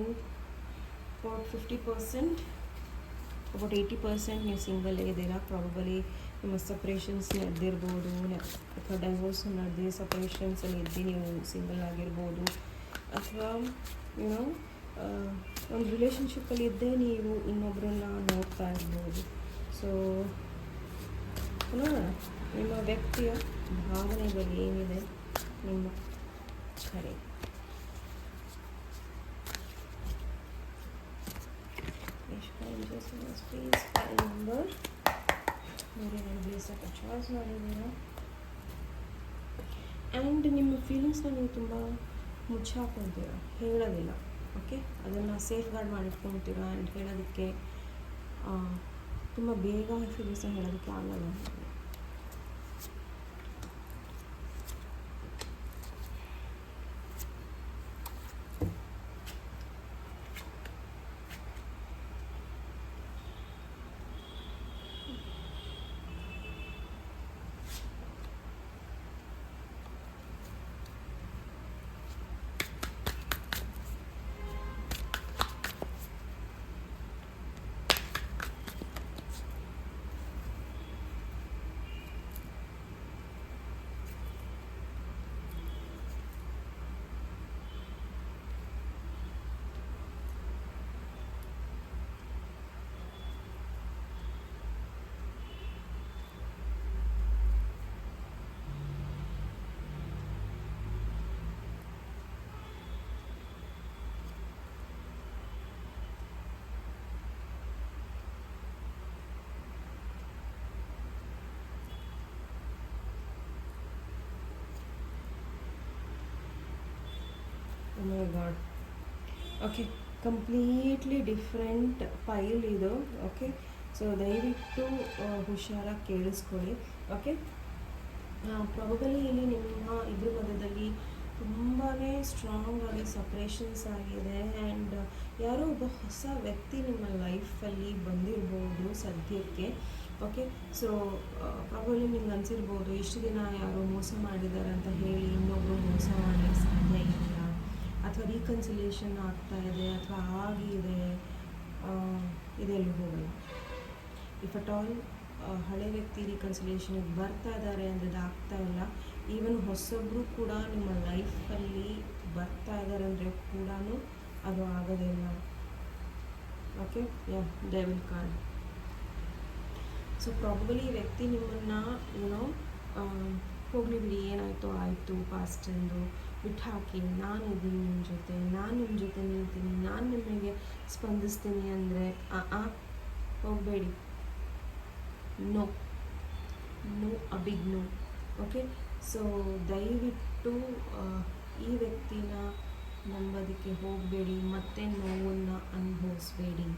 ಅಬೌಟ್ 50%, ಅಬೌಟ್ 80% ನೀವು ಸಿಂಗಲ್ ಇದ್ದೀರಾ. ಪ್ರಾಬಲಿ ನಿಮ್ಮ ಸಪ್ರೇಷನ್ಸ್ ನಡೆದಿರ್ಬೋದು, ಅಥವಾ ಡೈವೋರ್ಸ್ ನಡೆದು ಸಪ್ರೇಷನ್ಸಲ್ಲಿ ಇದ್ದು ನೀವು ಸಿಂಗಲ್ ಆಗಿರ್ಬೋದು, ಅಥವಾ ಏನೋ ಒಂದು ರಿಲೇಷನ್ಶಿಪ್ಪಲ್ಲಿ ಇದ್ದೇ ನೀವು ಇನ್ನೊಬ್ಬರನ್ನ ನೋಡ್ತಾ ಇರ್ಬೋದು. ಸೊ ನೋಡೋಣ ನಿಮ್ಮ ವ್ಯಕ್ತಿಯ ಭಾವನೆಗಳು ಏನಿದೆ ನಿಮ್ಮ ಕರೆ. ಪ್ಲೀಸ್ ಫೈಲ್ ನಂಬರ್ ಬ್ಲೇಸಕ್ಕೆ ಚಾಯ್ಸ್ ಮಾಡಿದ್ದೀರಾ. ಆ್ಯಂಡ್ ನಿಮ್ಮ ಫೀಲಿಂಗ್ಸ್ನ ನೀವು ತುಂಬ ಮುಚ್ಚಾಕೊಳ್ತೀರ, ಹೇಳೋದಿಲ್ಲ. ಓಕೆ, ಅದನ್ನು ಸೇಫ್ ಗಾರ್ಡ್ ಮಾಡಿಟ್ಕೊಳ್ತೀರ. ಆ್ಯಂಡ್ ಹೇಳೋದಕ್ಕೆ ತುಂಬ ಬೇಗ ಫೀಲಿಂಗ್ಸ್ನ ಹೇಳೋದಕ್ಕೆ ಆಗಲ್ಲ. Oh my God. Okay, completely different file ಇದು. ಓಕೆ, ಸೊ ದಯವಿಟ್ಟು ಹುಷಾರಾಗಿ ಕೇಳಿಸ್ಕೊಳ್ಳಿ. ಓಕೆ, ಪ್ರಾಬಲಿ ಇಲ್ಲಿ ನಿಮ್ಮ ಇದ್ರ ಮಧ್ಯದಲ್ಲಿ ತುಂಬಾ ಸ್ಟ್ರಾಂಗ್ ಆಗಿ ಸಪ್ರೇಷನ್ಸ್ ಆಗಿದೆ. ಆ್ಯಂಡ್ ಯಾರೋ ಒಬ್ಬ ಹೊಸ ವ್ಯಕ್ತಿ ನಿಮ್ಮ ಲೈಫಲ್ಲಿ ಬಂದಿರ್ಬೋದು ಸದ್ಯಕ್ಕೆ. ಓಕೆ, ಸೊ ಪ್ರಾಬಲಿ ನಿಮ್ಗೆ ಅನಿಸಿರ್ಬೋದು ಇಷ್ಟು ದಿನ ಯಾರೋ ಮೋಸ ಮಾಡಿದ್ದಾರೆ ಅಂತ ಹೇಳಿ ಇನ್ನೊಬ್ಬರು ಮೋಸ ಮಾಡಲಿಕ್ಕೆ ಸಾಧ್ಯ ಇಲ್ಲ, ಅಥವಾ ರೀಕನ್ಸಿಲೇಷನ್ ಆಗ್ತಾ ಇದೆ, ಅಥವಾ ಆಗಿದೆ, ಇದೆಲ್ಲೂ ಹೋಗಲ್ಲ. ಇಫ್ ಅಟ್ ಆಲ್ ಹಳೆ ವ್ಯಕ್ತಿ ರೀಕನ್ಸಿಲೇಷನ್ಗೆ ಬರ್ತಾ ಇದ್ದಾರೆ ಅಂದರೆ ಅದು ಆಗ್ತಾ ಇಲ್ಲ. ಈವನ್ ಹೊಸೊಬ್ಬರು ಕೂಡ ನಿಮ್ಮ ಲೈಫಲ್ಲಿ ಬರ್ತಾ ಇದ್ದಾರೆ ಅಂದರೆ ಕೂಡ ಅದು ಆಗೋದಿಲ್ಲ. Okay, devil card. So probably ಈ ವ್ಯಕ್ತಿ ನಿಮ್ಮನ್ನು ಏನೋ ಹೋಗಲಿ ಬಿಡಿ, ಏನಾಯಿತು ಆಯಿತು ಪಾಸ್ಟ್ ಎಂದು ಬಿಟ್ಟು ಹಾಕಿ, ನಾನು ಇದ್ದೀನಿ ನಿಮ್ಮ ಜೊತೆ, ನಾನು ನಿಮ್ಮ ಜೊತೆ ನಿಲ್ತೀನಿ, ನಾನು ನಿಮಗೆ ಸ್ಪಂದಿಸ್ತೀನಿ ಅಂದರೆ ಹೋಗಬೇಡಿ. No, a big no. Okay, so ದಯವಿಟ್ಟು ಈ ವ್ಯಕ್ತಿನ ನಂಬೋದಕ್ಕೆ ಹೋಗಬೇಡಿ, ಮತ್ತೆ ನೋವನ್ನು ಅನುಭವಿಸ್ಬೇಡಿ.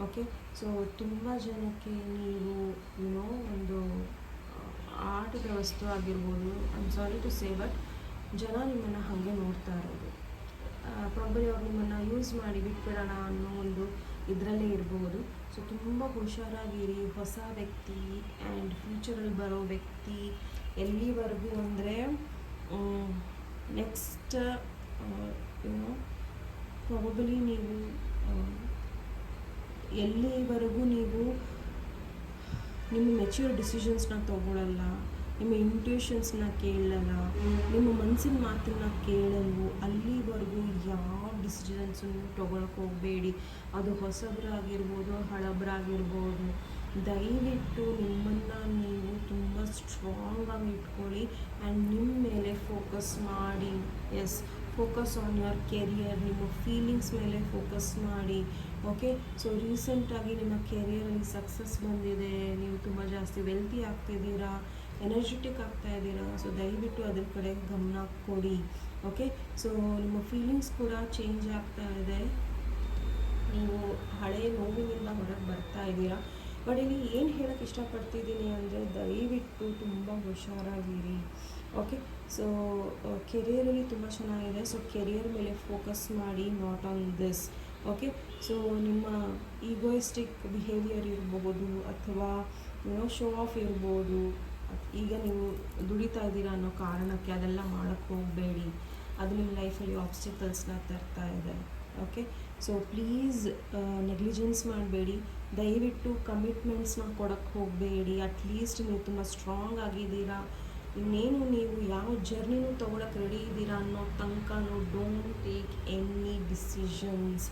ಓಕೆ, ಸೊ ತುಂಬ ಜನಕ್ಕೆ ನೀವು ಏನೋ ಒಂದು ಆಟದ ವಸ್ತು ಆಗಿರ್ಬೋದು. I am sorry to say, but ಜನ ನಿಮ್ಮನ್ನು ಹಾಗೆ ನೋಡ್ತಾ ಇರೋದು. ಪ್ರಾಬಲಿ ಅವ್ರು ನಿಮ್ಮನ್ನು ಯೂಸ್ ಮಾಡಿ ಬಿಟ್ಬಿಡೋಣ ಅನ್ನೋ ಒಂದು ಇದರಲ್ಲೇ ಇರ್ಬೋದು. ಸೊ ತುಂಬ ಹುಷಾರಾಗಿರಿ. ಹೊಸ ವ್ಯಕ್ತಿ ಆ್ಯಂಡ್ ಫ್ಯೂಚರಲ್ಲಿ ಬರೋ ವ್ಯಕ್ತಿ ಎಲ್ಲಿವರೆಗೂ ಅಂದರೆ ನೆಕ್ಸ್ಟ್ ಏನೋ ಪ್ರಾಬಲಿ ನೀವು ಎಲ್ಲಿವರೆಗೂ ನೀವು ನಿಮ್ಮ ಮೆಚ್ಯೂರ್ ಡಿಸಿಷನ್ಸ್ನ ತೊಗೊಳ್ಳಲ್ಲ, ನಿಮ್ಮ ಇಂಟ್ಯೂಷನ್ಸ್ನ ಕೇಳಲ್ಲ, ನಿಮ್ಮ ಮನಸ್ಸಿನ ಮಾತನ್ನು ಕೇಳಲು, ಅಲ್ಲಿವರೆಗೂ ಯಾವ ಡಿಸಿಷನ್ಸನ್ನು ತೊಗೊಳಕ್ಕೆ ಹೋಗಬೇಡಿ. ಅದು ಹೊಸಬ್ರಾಗಿರ್ಬೋದು, ಹಳಬ್ರಾಗಿರ್ಬೋದು, ದಯವಿಟ್ಟು ನಿಮ್ಮನ್ನು ನೀವು ತುಂಬ ಸ್ಟ್ರಾಂಗಾಗಿ ಇಟ್ಕೊಳ್ಳಿ ಆ್ಯಂಡ್ ನಿಮ್ಮ ಮೇಲೆ ಫೋಕಸ್ ಮಾಡಿ. Yes, focus on your career, ನಿಮ್ಮ ಫೀಲಿಂಗ್ಸ್ ಮೇಲೆ ಫೋಕಸ್ ಮಾಡಿ. ಓಕೆ, ಸೊ ರೀಸೆಂಟಾಗಿ ನಿಮ್ಮ ಕೆರಿಯರಲ್ಲಿ ಸಕ್ಸಸ್ ಬಂದಿದೆ, ನೀವು ತುಂಬ ಜಾಸ್ತಿ ವೆಲ್ತಿ ಆಗ್ತಿದ್ದೀರಾ, ಎನರ್ಜೆಟಿಕ್ ಆಗ್ತಾ ಇದ್ದೀರಾ. ಸೊ ದಯವಿಟ್ಟು ಅದ್ರ ಕಡೆ ಗಮನ ಕೊಡಿ. ಓಕೆ, ಸೊ ನಿಮ್ಮ ಫೀಲಿಂಗ್ಸ್ ಕೂಡ ಚೇಂಜ್ ಆಗ್ತಾ ಇದೆ, ನೀವು ಹಳೆಯ ನೋವಿನಿಂದ ಹೊರಗೆ ಬರ್ತಾ ಇದ್ದೀರಾ. ಬಟ್ ಇಲ್ಲಿ ಏನು ಹೇಳೋಕ್ಕೆ ಇಷ್ಟಪಡ್ತಿದ್ದೀನಿ ಅಂದರೆ ದಯವಿಟ್ಟು ತುಂಬ ಹುಷಾರಾಗಿರಿ. ಓಕೆ, ಸೊ ಕೆರಿಯರಲ್ಲಿ ತುಂಬ ಚೆನ್ನಾಗಿದೆ. ಸೊ ಕೆರಿಯರ್ ಮೇಲೆ ಫೋಕಸ್ ಮಾಡಿ, not on this. Okay, so ನಿಮ್ಮ ಈಗೋಯಿಸ್ಟಿಕ್ ಬಿಹೇವಿಯರ್ ಇರ್ಬೋದು ಅಥವಾ ಶೋ ಆಫ್ ಇರ್ಬೋದು. ಈಗ ನೀವು ದುಡಿತಾ ಇದ್ದೀರಾ ಅನ್ನೋ ಕಾರಣಕ್ಕೆ ಅದೆಲ್ಲ ಮಾಡೋಕ್ಕೆ ಹೋಗಬೇಡಿ, ಅದು ನಿಮ್ಮ ಲೈಫಲ್ಲಿ ಆಬ್ಸ್ಟಿಕಲ್ಸ್ನ ತರ್ತಾ ಇದೆ. ಓಕೆ, ಸೊ ಪ್ಲೀಸ್ ನೆಗ್ಲಿಜೆನ್ಸ್ ಮಾಡಬೇಡಿ, ದಯವಿಟ್ಟು ಕಮಿಟ್ಮೆಂಟ್ಸ್ನ ಕೊಡೋಕ್ಕೆ ಹೋಗಬೇಡಿ. ಅಟ್ಲೀಸ್ಟ್ ನೀವು ತುಂಬ ಸ್ಟ್ರಾಂಗ್ ಆಗಿದ್ದೀರಾ, ಇನ್ನೇನು ನೀವು ಯಾವ ಜರ್ನಿನೂ ತೊಗೊಳಕ್ಕೆ ರೆಡಿ ಇದ್ದೀರಾ ಅನ್ನೋ ತನಕನೂ don't take any decisions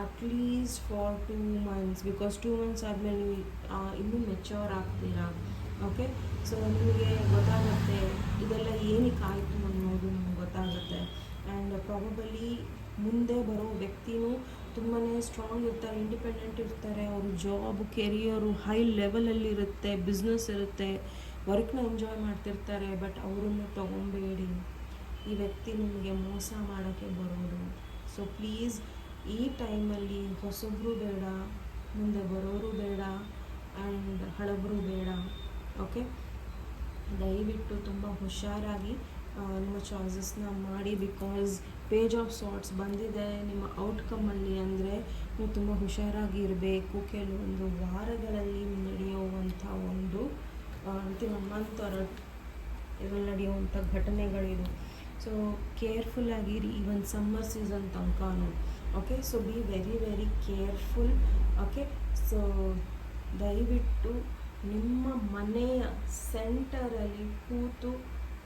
at least for 2 months, because 2 months ಆದಮೇಲೆ ನೀವು ಇನ್ನೂ ಮೆಚ್ಯೂರ್ ಆಗ್ತೀರಾ. ಓಕೆ, ಸೊ ನಿಮಗೆ ಗೊತ್ತಾಗುತ್ತೆ ಇದೆಲ್ಲ ಏನಕ್ಕೆ ಆಯಿತು ಅನ್ನೋದು ನಿಮ್ಗೆ ಗೊತ್ತಾಗುತ್ತೆ. ಆ್ಯಂಡ್ ಪ್ರಾಬಬಲಿ ಮುಂದೆ ಬರೋ ವ್ಯಕ್ತಿನೂ ತುಂಬಾ ಸ್ಟ್ರಾಂಗ್ ಇರ್ತಾರೆ, ಇಂಡಿಪೆಂಡೆಂಟ್ ಇರ್ತಾರೆ, ಅವರು ಜಾಬ್ ಕೆರಿಯರು ಹೈ ಲೆವೆಲಲ್ಲಿ ಇರುತ್ತೆ, ಬಿಸ್ನೆಸ್ ಇರುತ್ತೆ, ವರ್ಕ್ನ ಎಂಜಾಯ್ ಮಾಡ್ತಿರ್ತಾರೆ. ಬಟ್ ಅವರನ್ನು ತೊಗೊಬೇಡಿ, ಈ ವ್ಯಕ್ತಿ ನಿಮಗೆ ಮೋಸ ಮಾಡೋಕ್ಕೆ ಬರೋದು. ಸೊ ಪ್ಲೀಸ್ ಈ ಟೈಮಲ್ಲಿ ಹೊಸಬ್ರು ಬೇಡ, ಮುಂದೆ ಬರೋರು ಬೇಡ, ಆ್ಯಂಡ್ ಹಳಬರು ಬೇಡ. ಓಕೆ, ದಯವಿಟ್ಟು ತುಂಬ ಹುಷಾರಾಗಿ ನಿಮ್ಮ ಚಾಯ್ಸಸ್ನ ಮಾಡಿ. ಬಿಕಾಸ್ ಪೇಜ್ ಆಫ್ ಸಾರ್ಟ್ಸ್ ಬಂದಿದೆ ನಿಮ್ಮ ಔಟ್ಕಮ್ಮಲ್ಲಿ, ಅಂದರೆ ನೀವು ತುಂಬ ಹುಷಾರಾಗಿ ಇರಬೇಕು. ಕೆಲವೊಂದು ವಾರಗಳಲ್ಲಿ ನಡೆಯುವಂಥ ಒಂದು ಅಂತಿಮ ಮಂತ್ ಇದರಲ್ಲಿ ನಡೆಯುವಂಥ ಘಟನೆಗಳಿದು. ಸೊ ಕೇರ್ಫುಲ್ಲಾಗಿರಿ, ಈವನ್ ಸಮ್ಮರ್ ಸೀಸನ್ ತನಕನೂ. Okay, so be very very careful. Okay, so ದಯವಿಟ್ಟು ನಿಮ್ಮ ಮನೆಯ ಸೆಂಟರಲ್ಲಿ ಕೂತು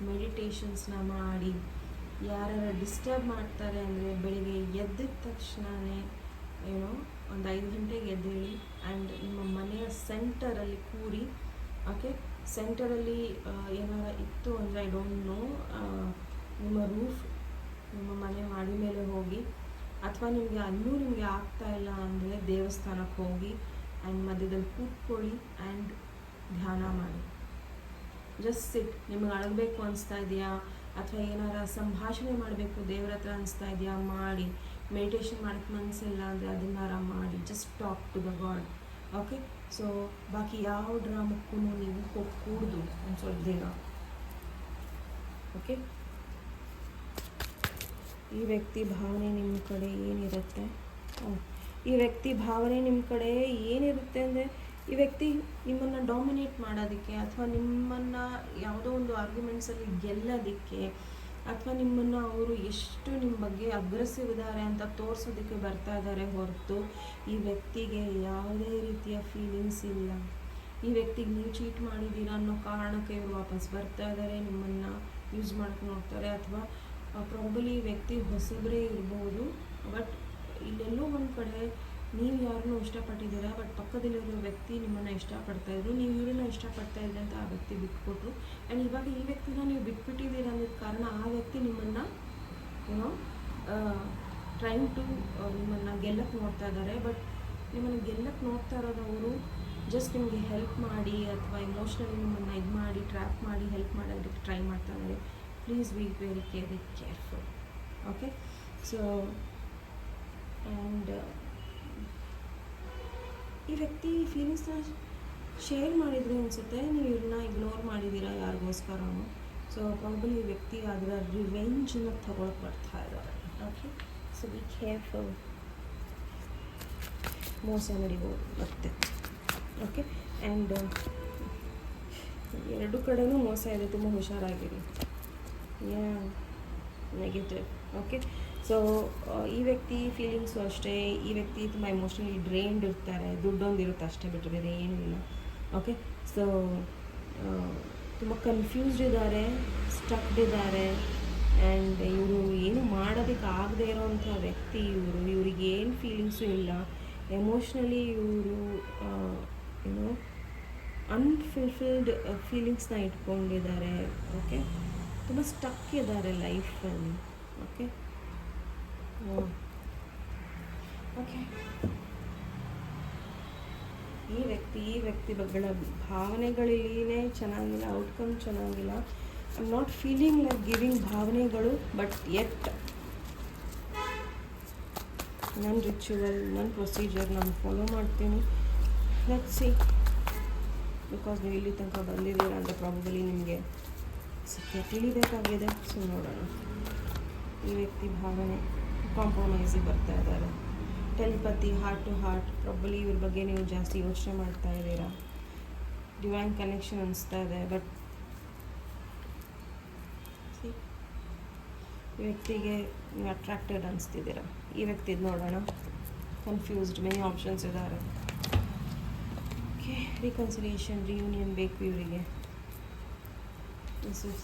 ಮೆಡಿಟೇಷನ್ಸ್ನ ಮಾಡಿ. ಯಾರು ಡಿಸ್ಟರ್ಬ್ ಮಾಡ್ತಾರೆ ಅಂದರೆ ಬೆಳಿಗ್ಗೆ ಎದ್ದಿದ ತಕ್ಷಣವೇ ಒಂದು 5 ಗಂಟೆಗೆ ಎದ್ದೇಳಿ ಆ್ಯಂಡ್ ನಿಮ್ಮ ಮನೆಯ ಸೆಂಟರಲ್ಲಿ ಕೂರಿ. ಓಕೆ, ಸೆಂಟರಲ್ಲಿ ಏನಾರ ಇತ್ತು ಅಂದರೆ ಐ ಡೋಂಟ್ ನೋ, ನಿಮ್ಮ ರೂಫ್ ನಿಮ್ಮ ಮನೆ ಮಾಡಿ ಮೇಲೆ ಹೋಗಿ, ಅಥವಾ ನಿಮಗೆ ಆಗ್ತಾ ಇಲ್ಲ ಅಂದರೆ ದೇವಸ್ಥಾನಕ್ಕೆ ಹೋಗಿ ಆ್ಯಂಡ್ ಮಧ್ಯದಲ್ಲಿ ಕೂತ್ಕೊಳ್ಳಿ ಆ್ಯಂಡ್ ಧ್ಯಾನ ಮಾಡಿ. Just sit. ನಿಮಗೆ ಅಳಗಬೇಕು ಅನಿಸ್ತಾ ಇದೆಯಾ ಅಥವಾ ಏನಾರ ಸಂಭಾಷಣೆ ಮಾಡಬೇಕು ದೇವ್ರ ಹತ್ರ ಅನಿಸ್ತಾ ಇದೆಯಾ, ಮಾಡಿ. ಮೆಡಿಟೇಷನ್ ಮಾಡೋಕ್ಕೆ ಮನಸ್ಸಿಲ್ಲ ಅಂದರೆ ಅದನ್ನಾರ ಮಾಡಿ. Just talk to the God. Okay, so ಬಾಕಿ ಯಾವ ಡ್ರಾಮಕ್ಕೂ ನೀವು ಹೋಗಿ ಕೂಡ್ದು ಒಂದು ಸ್ವಲ್ಪ ದಿನ. ಓಕೆ, ಈ ವ್ಯಕ್ತಿ ಭಾವನೆ ನಿಮ್ಮ ಕಡೆ ಏನಿರುತ್ತೆ, ಈ ವ್ಯಕ್ತಿ ಭಾವನೆ ನಿಮ್ಮ ಕಡೆ ಏನಿರುತ್ತೆ ಅಂದರೆ ಈ ವ್ಯಕ್ತಿ ನಿಮ್ಮನ್ನು ಡಾಮಿನೇಟ್ ಮಾಡೋದಕ್ಕೆ ಅಥವಾ ನಿಮ್ಮನ್ನು ಯಾವುದೋ ಒಂದು ಆರ್ಗ್ಯುಮೆಂಟ್ಸಲ್ಲಿ ಗೆಲ್ಲೋದಕ್ಕೆ ಅಥವಾ ನಿಮ್ಮನ್ನು ಅವರು ಎಷ್ಟು ನಿಮ್ಮ ಬಗ್ಗೆ ಅಗ್ರೆಸಿವ್ ಇದ್ದಾರೆ ಅಂತ ತೋರಿಸೋದಕ್ಕೆ ಬರ್ತಾ ಇದ್ದಾರೆ ಹೊರತು ಈ ವ್ಯಕ್ತಿಗೆ ಯಾವುದೇ ರೀತಿಯ ಫೀಲಿಂಗ್ಸ್ ಇಲ್ಲ. ಈ ವ್ಯಕ್ತಿಗೆ ನೀವು ಚೀಟ್ ಮಾಡಿದ್ದೀರಾ ಅನ್ನೋ ಕಾರಣಕ್ಕೆ ಇವರು ವಾಪಸ್ ಬರ್ತಾ ಇದ್ದಾರೆ, ನಿಮ್ಮನ್ನು ಯೂಸ್ ಮಾಡ್ಕೊಂಡು ಹೋಗ್ತಾರೆ. ಅಥವಾ ಪ್ರಾಬಲಿ ಈ ವ್ಯಕ್ತಿ ಹೊಸಬ್ರೇ ಇರ್ಬೋದು, ಬಟ್ ಇಲ್ಲೆಲ್ಲೋ ಒಂದು ಕಡೆ ನೀವು ಯಾರನ್ನೂ ಇಷ್ಟಪಟ್ಟಿದ್ದೀರಾ, ಬಟ್ ಪಕ್ಕದಲ್ಲಿರೋ ವ್ಯಕ್ತಿ ನಿಮ್ಮನ್ನು ಇಷ್ಟಪಡ್ತಾಯಿದ್ರು, ನೀವು ಇವ್ರನ್ನ ಇಷ್ಟಪಡ್ತಾ ಇದ್ರಿ ಅಂತ ಆ ವ್ಯಕ್ತಿ ಬಿಟ್ಕೊಟ್ರು. ಆ್ಯಂಡ್ ಇವಾಗ ಈ ವ್ಯಕ್ತಿನ ನೀವು ಬಿಟ್ಬಿಟ್ಟಿದ್ದೀರ ಅನ್ನೋದ ಕಾರಣ ಆ ವ್ಯಕ್ತಿ ನಿಮ್ಮನ್ನು ಟ್ರೈನ್ ಟು ನಿಮ್ಮನ್ನು ಗೆಲ್ಲಕ್ಕೆ ನೋಡ್ತಾ ಇದ್ದಾರೆ. ಬಟ್ ನಿಮ್ಮನ್ನು ಗೆಲ್ಲಕ್ಕೆ ನೋಡ್ತಾ ಇರೋದು ಅವರು ಜಸ್ಟ್ ನಿಮಗೆ ಹೆಲ್ಪ್ ಮಾಡಿ ಅಥವಾ ಇಮೋಷ್ನಲಿ ನಿಮ್ಮನ್ನು ಇದು ಮಾಡಿ ಟ್ರ್ಯಾಪ್ ಮಾಡಿ ಹೆಲ್ಪ್ ಮಾಡೋದಕ್ಕೆ ಟ್ರೈ ಮಾಡ್ತಾ ಇದ್ದಾರೆ. Please be very careful. Okay, so and ಈ ವ್ಯಕ್ತಿ ಫೀಲಿಂಗ್ಸ್ನ ಶೇರ್ ಮಾಡಿದರೆ ಅನಿಸುತ್ತೆ, ನೀವು ಇವ್ರನ್ನ ಇಗ್ನೋರ್ ಮಾಡಿದ್ದೀರಾ ಯಾರಿಗೋಸ್ಕರನೂ. ಸೊ ಪ್ರಾಬಲಿ ಈ ವ್ಯಕ್ತಿ ಅದರ ರಿವೆಂಜನ್ನ ತಗೊಳಕ್ಕೆ ಬರ್ತಾ ಇದ್ದಾರೆ. Okay, so be careful. ಮೋಸ ನಡಿಬೋದು ಮತ್ತೆ. ಓಕೆ, ಆ್ಯಂಡ್ ಎರಡು ಕಡೆನೂ ಮೋಸ ಇದೆ, ತುಂಬ ಹುಷಾರಾಗಿರಿ. ನೆಗೆಟಿವ್. ಓಕೆ, ಸೊ ಈ ವ್ಯಕ್ತಿ ಫೀಲಿಂಗ್ಸು ಅಷ್ಟೇ, ಈ ವ್ಯಕ್ತಿ ತುಂಬ ಎಮೋಷ್ನಲಿ ಡ್ರೈನ್ಡ್ ಇರ್ತಾರೆ, ದುಡ್ಡೊಂದಿರುತ್ತೆ ಅಷ್ಟೇ, ಬಿಟ್ಟರೆ ಬೇರೆ ಏನೂ ಇಲ್ಲ. ಓಕೆ, ಸೊ ತುಂಬ ಕನ್ಫ್ಯೂಸ್ಡ್ ಇದ್ದಾರೆ, ಸ್ಟಕ್ಡ್ ಇದ್ದಾರೆ, ಆ್ಯಂಡ್ ಇವರು ಏನು ಮಾಡೋದಕ್ಕೆ ಆಗದೆ ಇರೋವಂಥ ವ್ಯಕ್ತಿ ಇವರು. ಇವ್ರಿಗೆ ಏನು ಫೀಲಿಂಗ್ಸು ಇಲ್ಲ, ಎಮೋಷ್ನಲಿ ಇವರು ಏನೋ ಅನ್ಫುಲ್ಫಿಲ್ಡ್ ಫೀಲಿಂಗ್ಸ್ನ ಇಟ್ಕೊಂಡಿದ್ದಾರೆ. ಓಕೆ, ತುಂಬ ಸ್ಟಕ್ ಇದ್ದಾರೆ ಲೈಫಲ್ಲಿ. ಓಕೆ ಓಕೆ ಈ ವ್ಯಕ್ತಿ ಬಗ್ಗೆ ಭಾವನೆಗಳಿನೇ ಚೆನ್ನಾಗಿಲ್ಲ, ಔಟ್ಕಮ್ ಚೆನ್ನಾಗಿಲ್ಲ. I am not feeling like giving ಭಾವನೆಗಳು, ಬಟ್ ಎಟ್ ನನ್ನ ರಿಚುವಲ್, ನನ್ನ ಪ್ರೊಸೀಜರ್ ನಾನು ಫಾಲೋ ಮಾಡ್ತೀನಿ. ಲೆಟ್ಸ್ ಸಿ, ಬಿಕಾಸ್ ನೀವು ಇಲ್ಲಿ ತನಕ ಬಂದಿದ್ದೀರ ಅಂದರೆ ಪ್ರಾಬಬಲಿ ನಿಮಗೆ ಸತ್ಯ ತಿಳಿಬೇಕಾಗಿದೆ. ಸೊ ನೋಡೋಣ. ಈ ವ್ಯಕ್ತಿ ಭಾವನೆ ಕಾಂಪ್ರಮೈಸಿಗೆ ಬರ್ತಾ ಇದ್ದಾರೆ. Telepathy, heart to heart, probably ಇವ್ರ ಬಗ್ಗೆ ನೀವು ಜಾಸ್ತಿ ಯೋಚನೆ ಮಾಡ್ತಾ ಇದ್ದೀರಾ. ಡಿವೈನ್ ಕನೆಕ್ಷನ್ ಅನಿಸ್ತಾ ಇದೆ. ಬಟ್ ಈ ವ್ಯಕ್ತಿಗೆ ನೀವು ಅಟ್ರಾಕ್ಟೆಡ್ ಅನಿಸ್ತಿದ್ದೀರಾ. ಈ ವ್ಯಕ್ತಿದು ನೋಡೋಣ. ಕನ್ಫ್ಯೂಸ್ಡ್, ಮೆನಿ ಆಪ್ಷನ್ಸ್ ಇದ್ದಾರೆ. ಓಕೆ, ರಿಕನ್ಸಿಲಿಯೇಷನ್, ರಿಯೂನಿಯನ್ ಬೇಕು ಇವರಿಗೆ.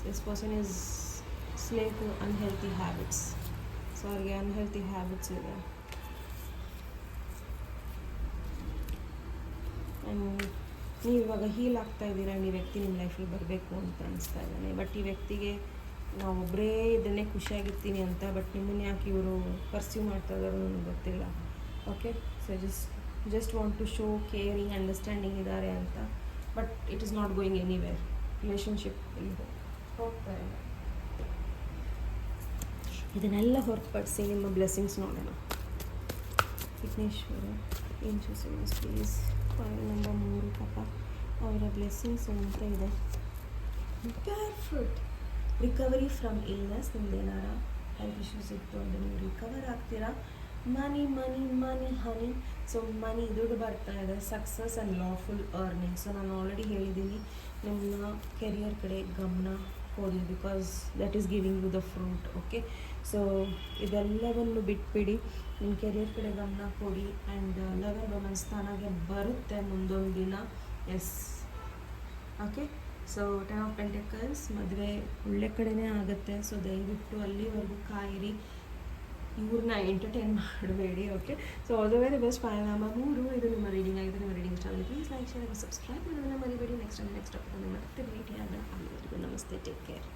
This person is slave to unhealthy habits. So ಅವ್ರಿಗೆ ಅನ್ಹೆಲ್ತಿ ಹ್ಯಾಬಿಟ್ಸ್ ಇದೆ. ಆ್ಯಂಡ್ ನೀವು ಇವಾಗ ಹೀಲ್ ಆಗ್ತಾ ಇದ್ದೀರಾ. ಈ ವ್ಯಕ್ತಿ ನಿಮ್ಮ ಲೈಫಲ್ಲಿ ಬರಬೇಕು ಅಂತ ಅನಿಸ್ತಾ ಇದ್ದಾನೆ. ಬಟ್ ಈ ವ್ಯಕ್ತಿಗೆ ನಾವು ಒಬ್ಬರೇ ಇದನ್ನೇ ಖುಷಿಯಾಗಿರ್ತೀನಿ ಅಂತ, ಬಟ್ ನಿಮ್ಮನ್ನು ಯಾಕೆ ಇವರು ಪರ್ಸ್ಯೂ ಮಾಡ್ತಾ ಇದ್ದಾರೋ ನನಗೆ ಗೊತ್ತಿಲ್ಲ. Okay, so just want to show caring, understanding ಇದ್ದಾರೆ ಅಂತ. But it is not going anywhere. Relationship ಇಲ್ಲಿ ಹೋಗ್ತಾ ಇಲ್ಲ. ಇದನ್ನೆಲ್ಲ ಹೊರತುಪಡಿಸಿ ನಿಮ್ಮ ಬ್ಲೆಸ್ಸಿಂಗ್ಸ್ ನೋಡೋಣ. Vigneshwara insurance please. File number 3 ಪಾಪ ಅವರ ಬ್ಲೆಸ್ಸಿಂಗ್ಸ್ ಅಂತ ಇದೆ. Barefoot recovery from illness. ನಿಮ್ದು ಏನಾರ ಹೆಲ್ತ್ ಇಶ್ಯೂಸ್ ಇತ್ತು ಅಂದರೆ ನೀವು ರಿಕವರ್ ಆಗ್ತೀರಾ. ಮನಿ ಮನಿ ಮನಿ ಹನಿ. ಸೊ ಮನಿ, ದುಡ್ಡು ಬರ್ತಾ ಇದೆ. Success and lawful earning. So ನಾನು ಆಲ್ರೆಡಿ ಹೇಳಿದ್ದೀನಿ, ನಿಮ್ಮ ಕೆರಿಯರ್ ಕಡೆ ಗಮನ ಕೊಡಿ, because that is giving you the fruit. Okay, so ಇದೆಲ್ಲವನ್ನು ಬಿಟ್ಬಿಡಿ, ನಿಮ್ಮ ಕೆರಿಯರ್ ಕಡೆ ಗಮನ ಕೊಡಿ. ಆ್ಯಂಡ್ ಲವ್ ಆ್ಯಂಡ್ ರೊಮ್ಯಾನ್ಸ್ ತಾನಾಗೆ ಬರುತ್ತೆ ಮುಂದೊಂದು ದಿನ. Yes, okay. So 10 of pentacles, ಮದುವೆ ಒಳ್ಳೆ ಕಡೆನೇ ಆಗುತ್ತೆ. ಸೊ ದಯವಿಟ್ಟು ಅಲ್ಲಿವರೆಗೂ ಕಾಯಿರಿ, ಇವ್ರನ್ನ ಎಂಟರ್ಟೈನ್ ಮಾಡಬೇಡಿ. Okay, so all the very best. ಪರಿಣಾಮ 3 ಇದು ನಿಮ್ಮ ರೀಡಿಂಗ್ ಆಗಿದೆ. ನಿಮ್ಮ ರೀಡಿಂಗ್ ಇಷ್ಟ ಆದರೆ ಪ್ಲೀಸ್ ಲೈಕ್, ಶೇರ್, ಸಬ್ಸ್ಕ್ರೈಬ್ ಮಾಡೋದನ್ನ ಮರಿಬೇಡಿ. ನೆಕ್ಸ್ಟ್ ಟಾಪಿಕ್ ಮತ್ತೆ ಭೇಟಿ ಆಗೋಣ. ಅಲ್ಲಿವರೆಗೂ ನಮಸ್ತೆ, ಟೇಕ್ ಕೇರ್.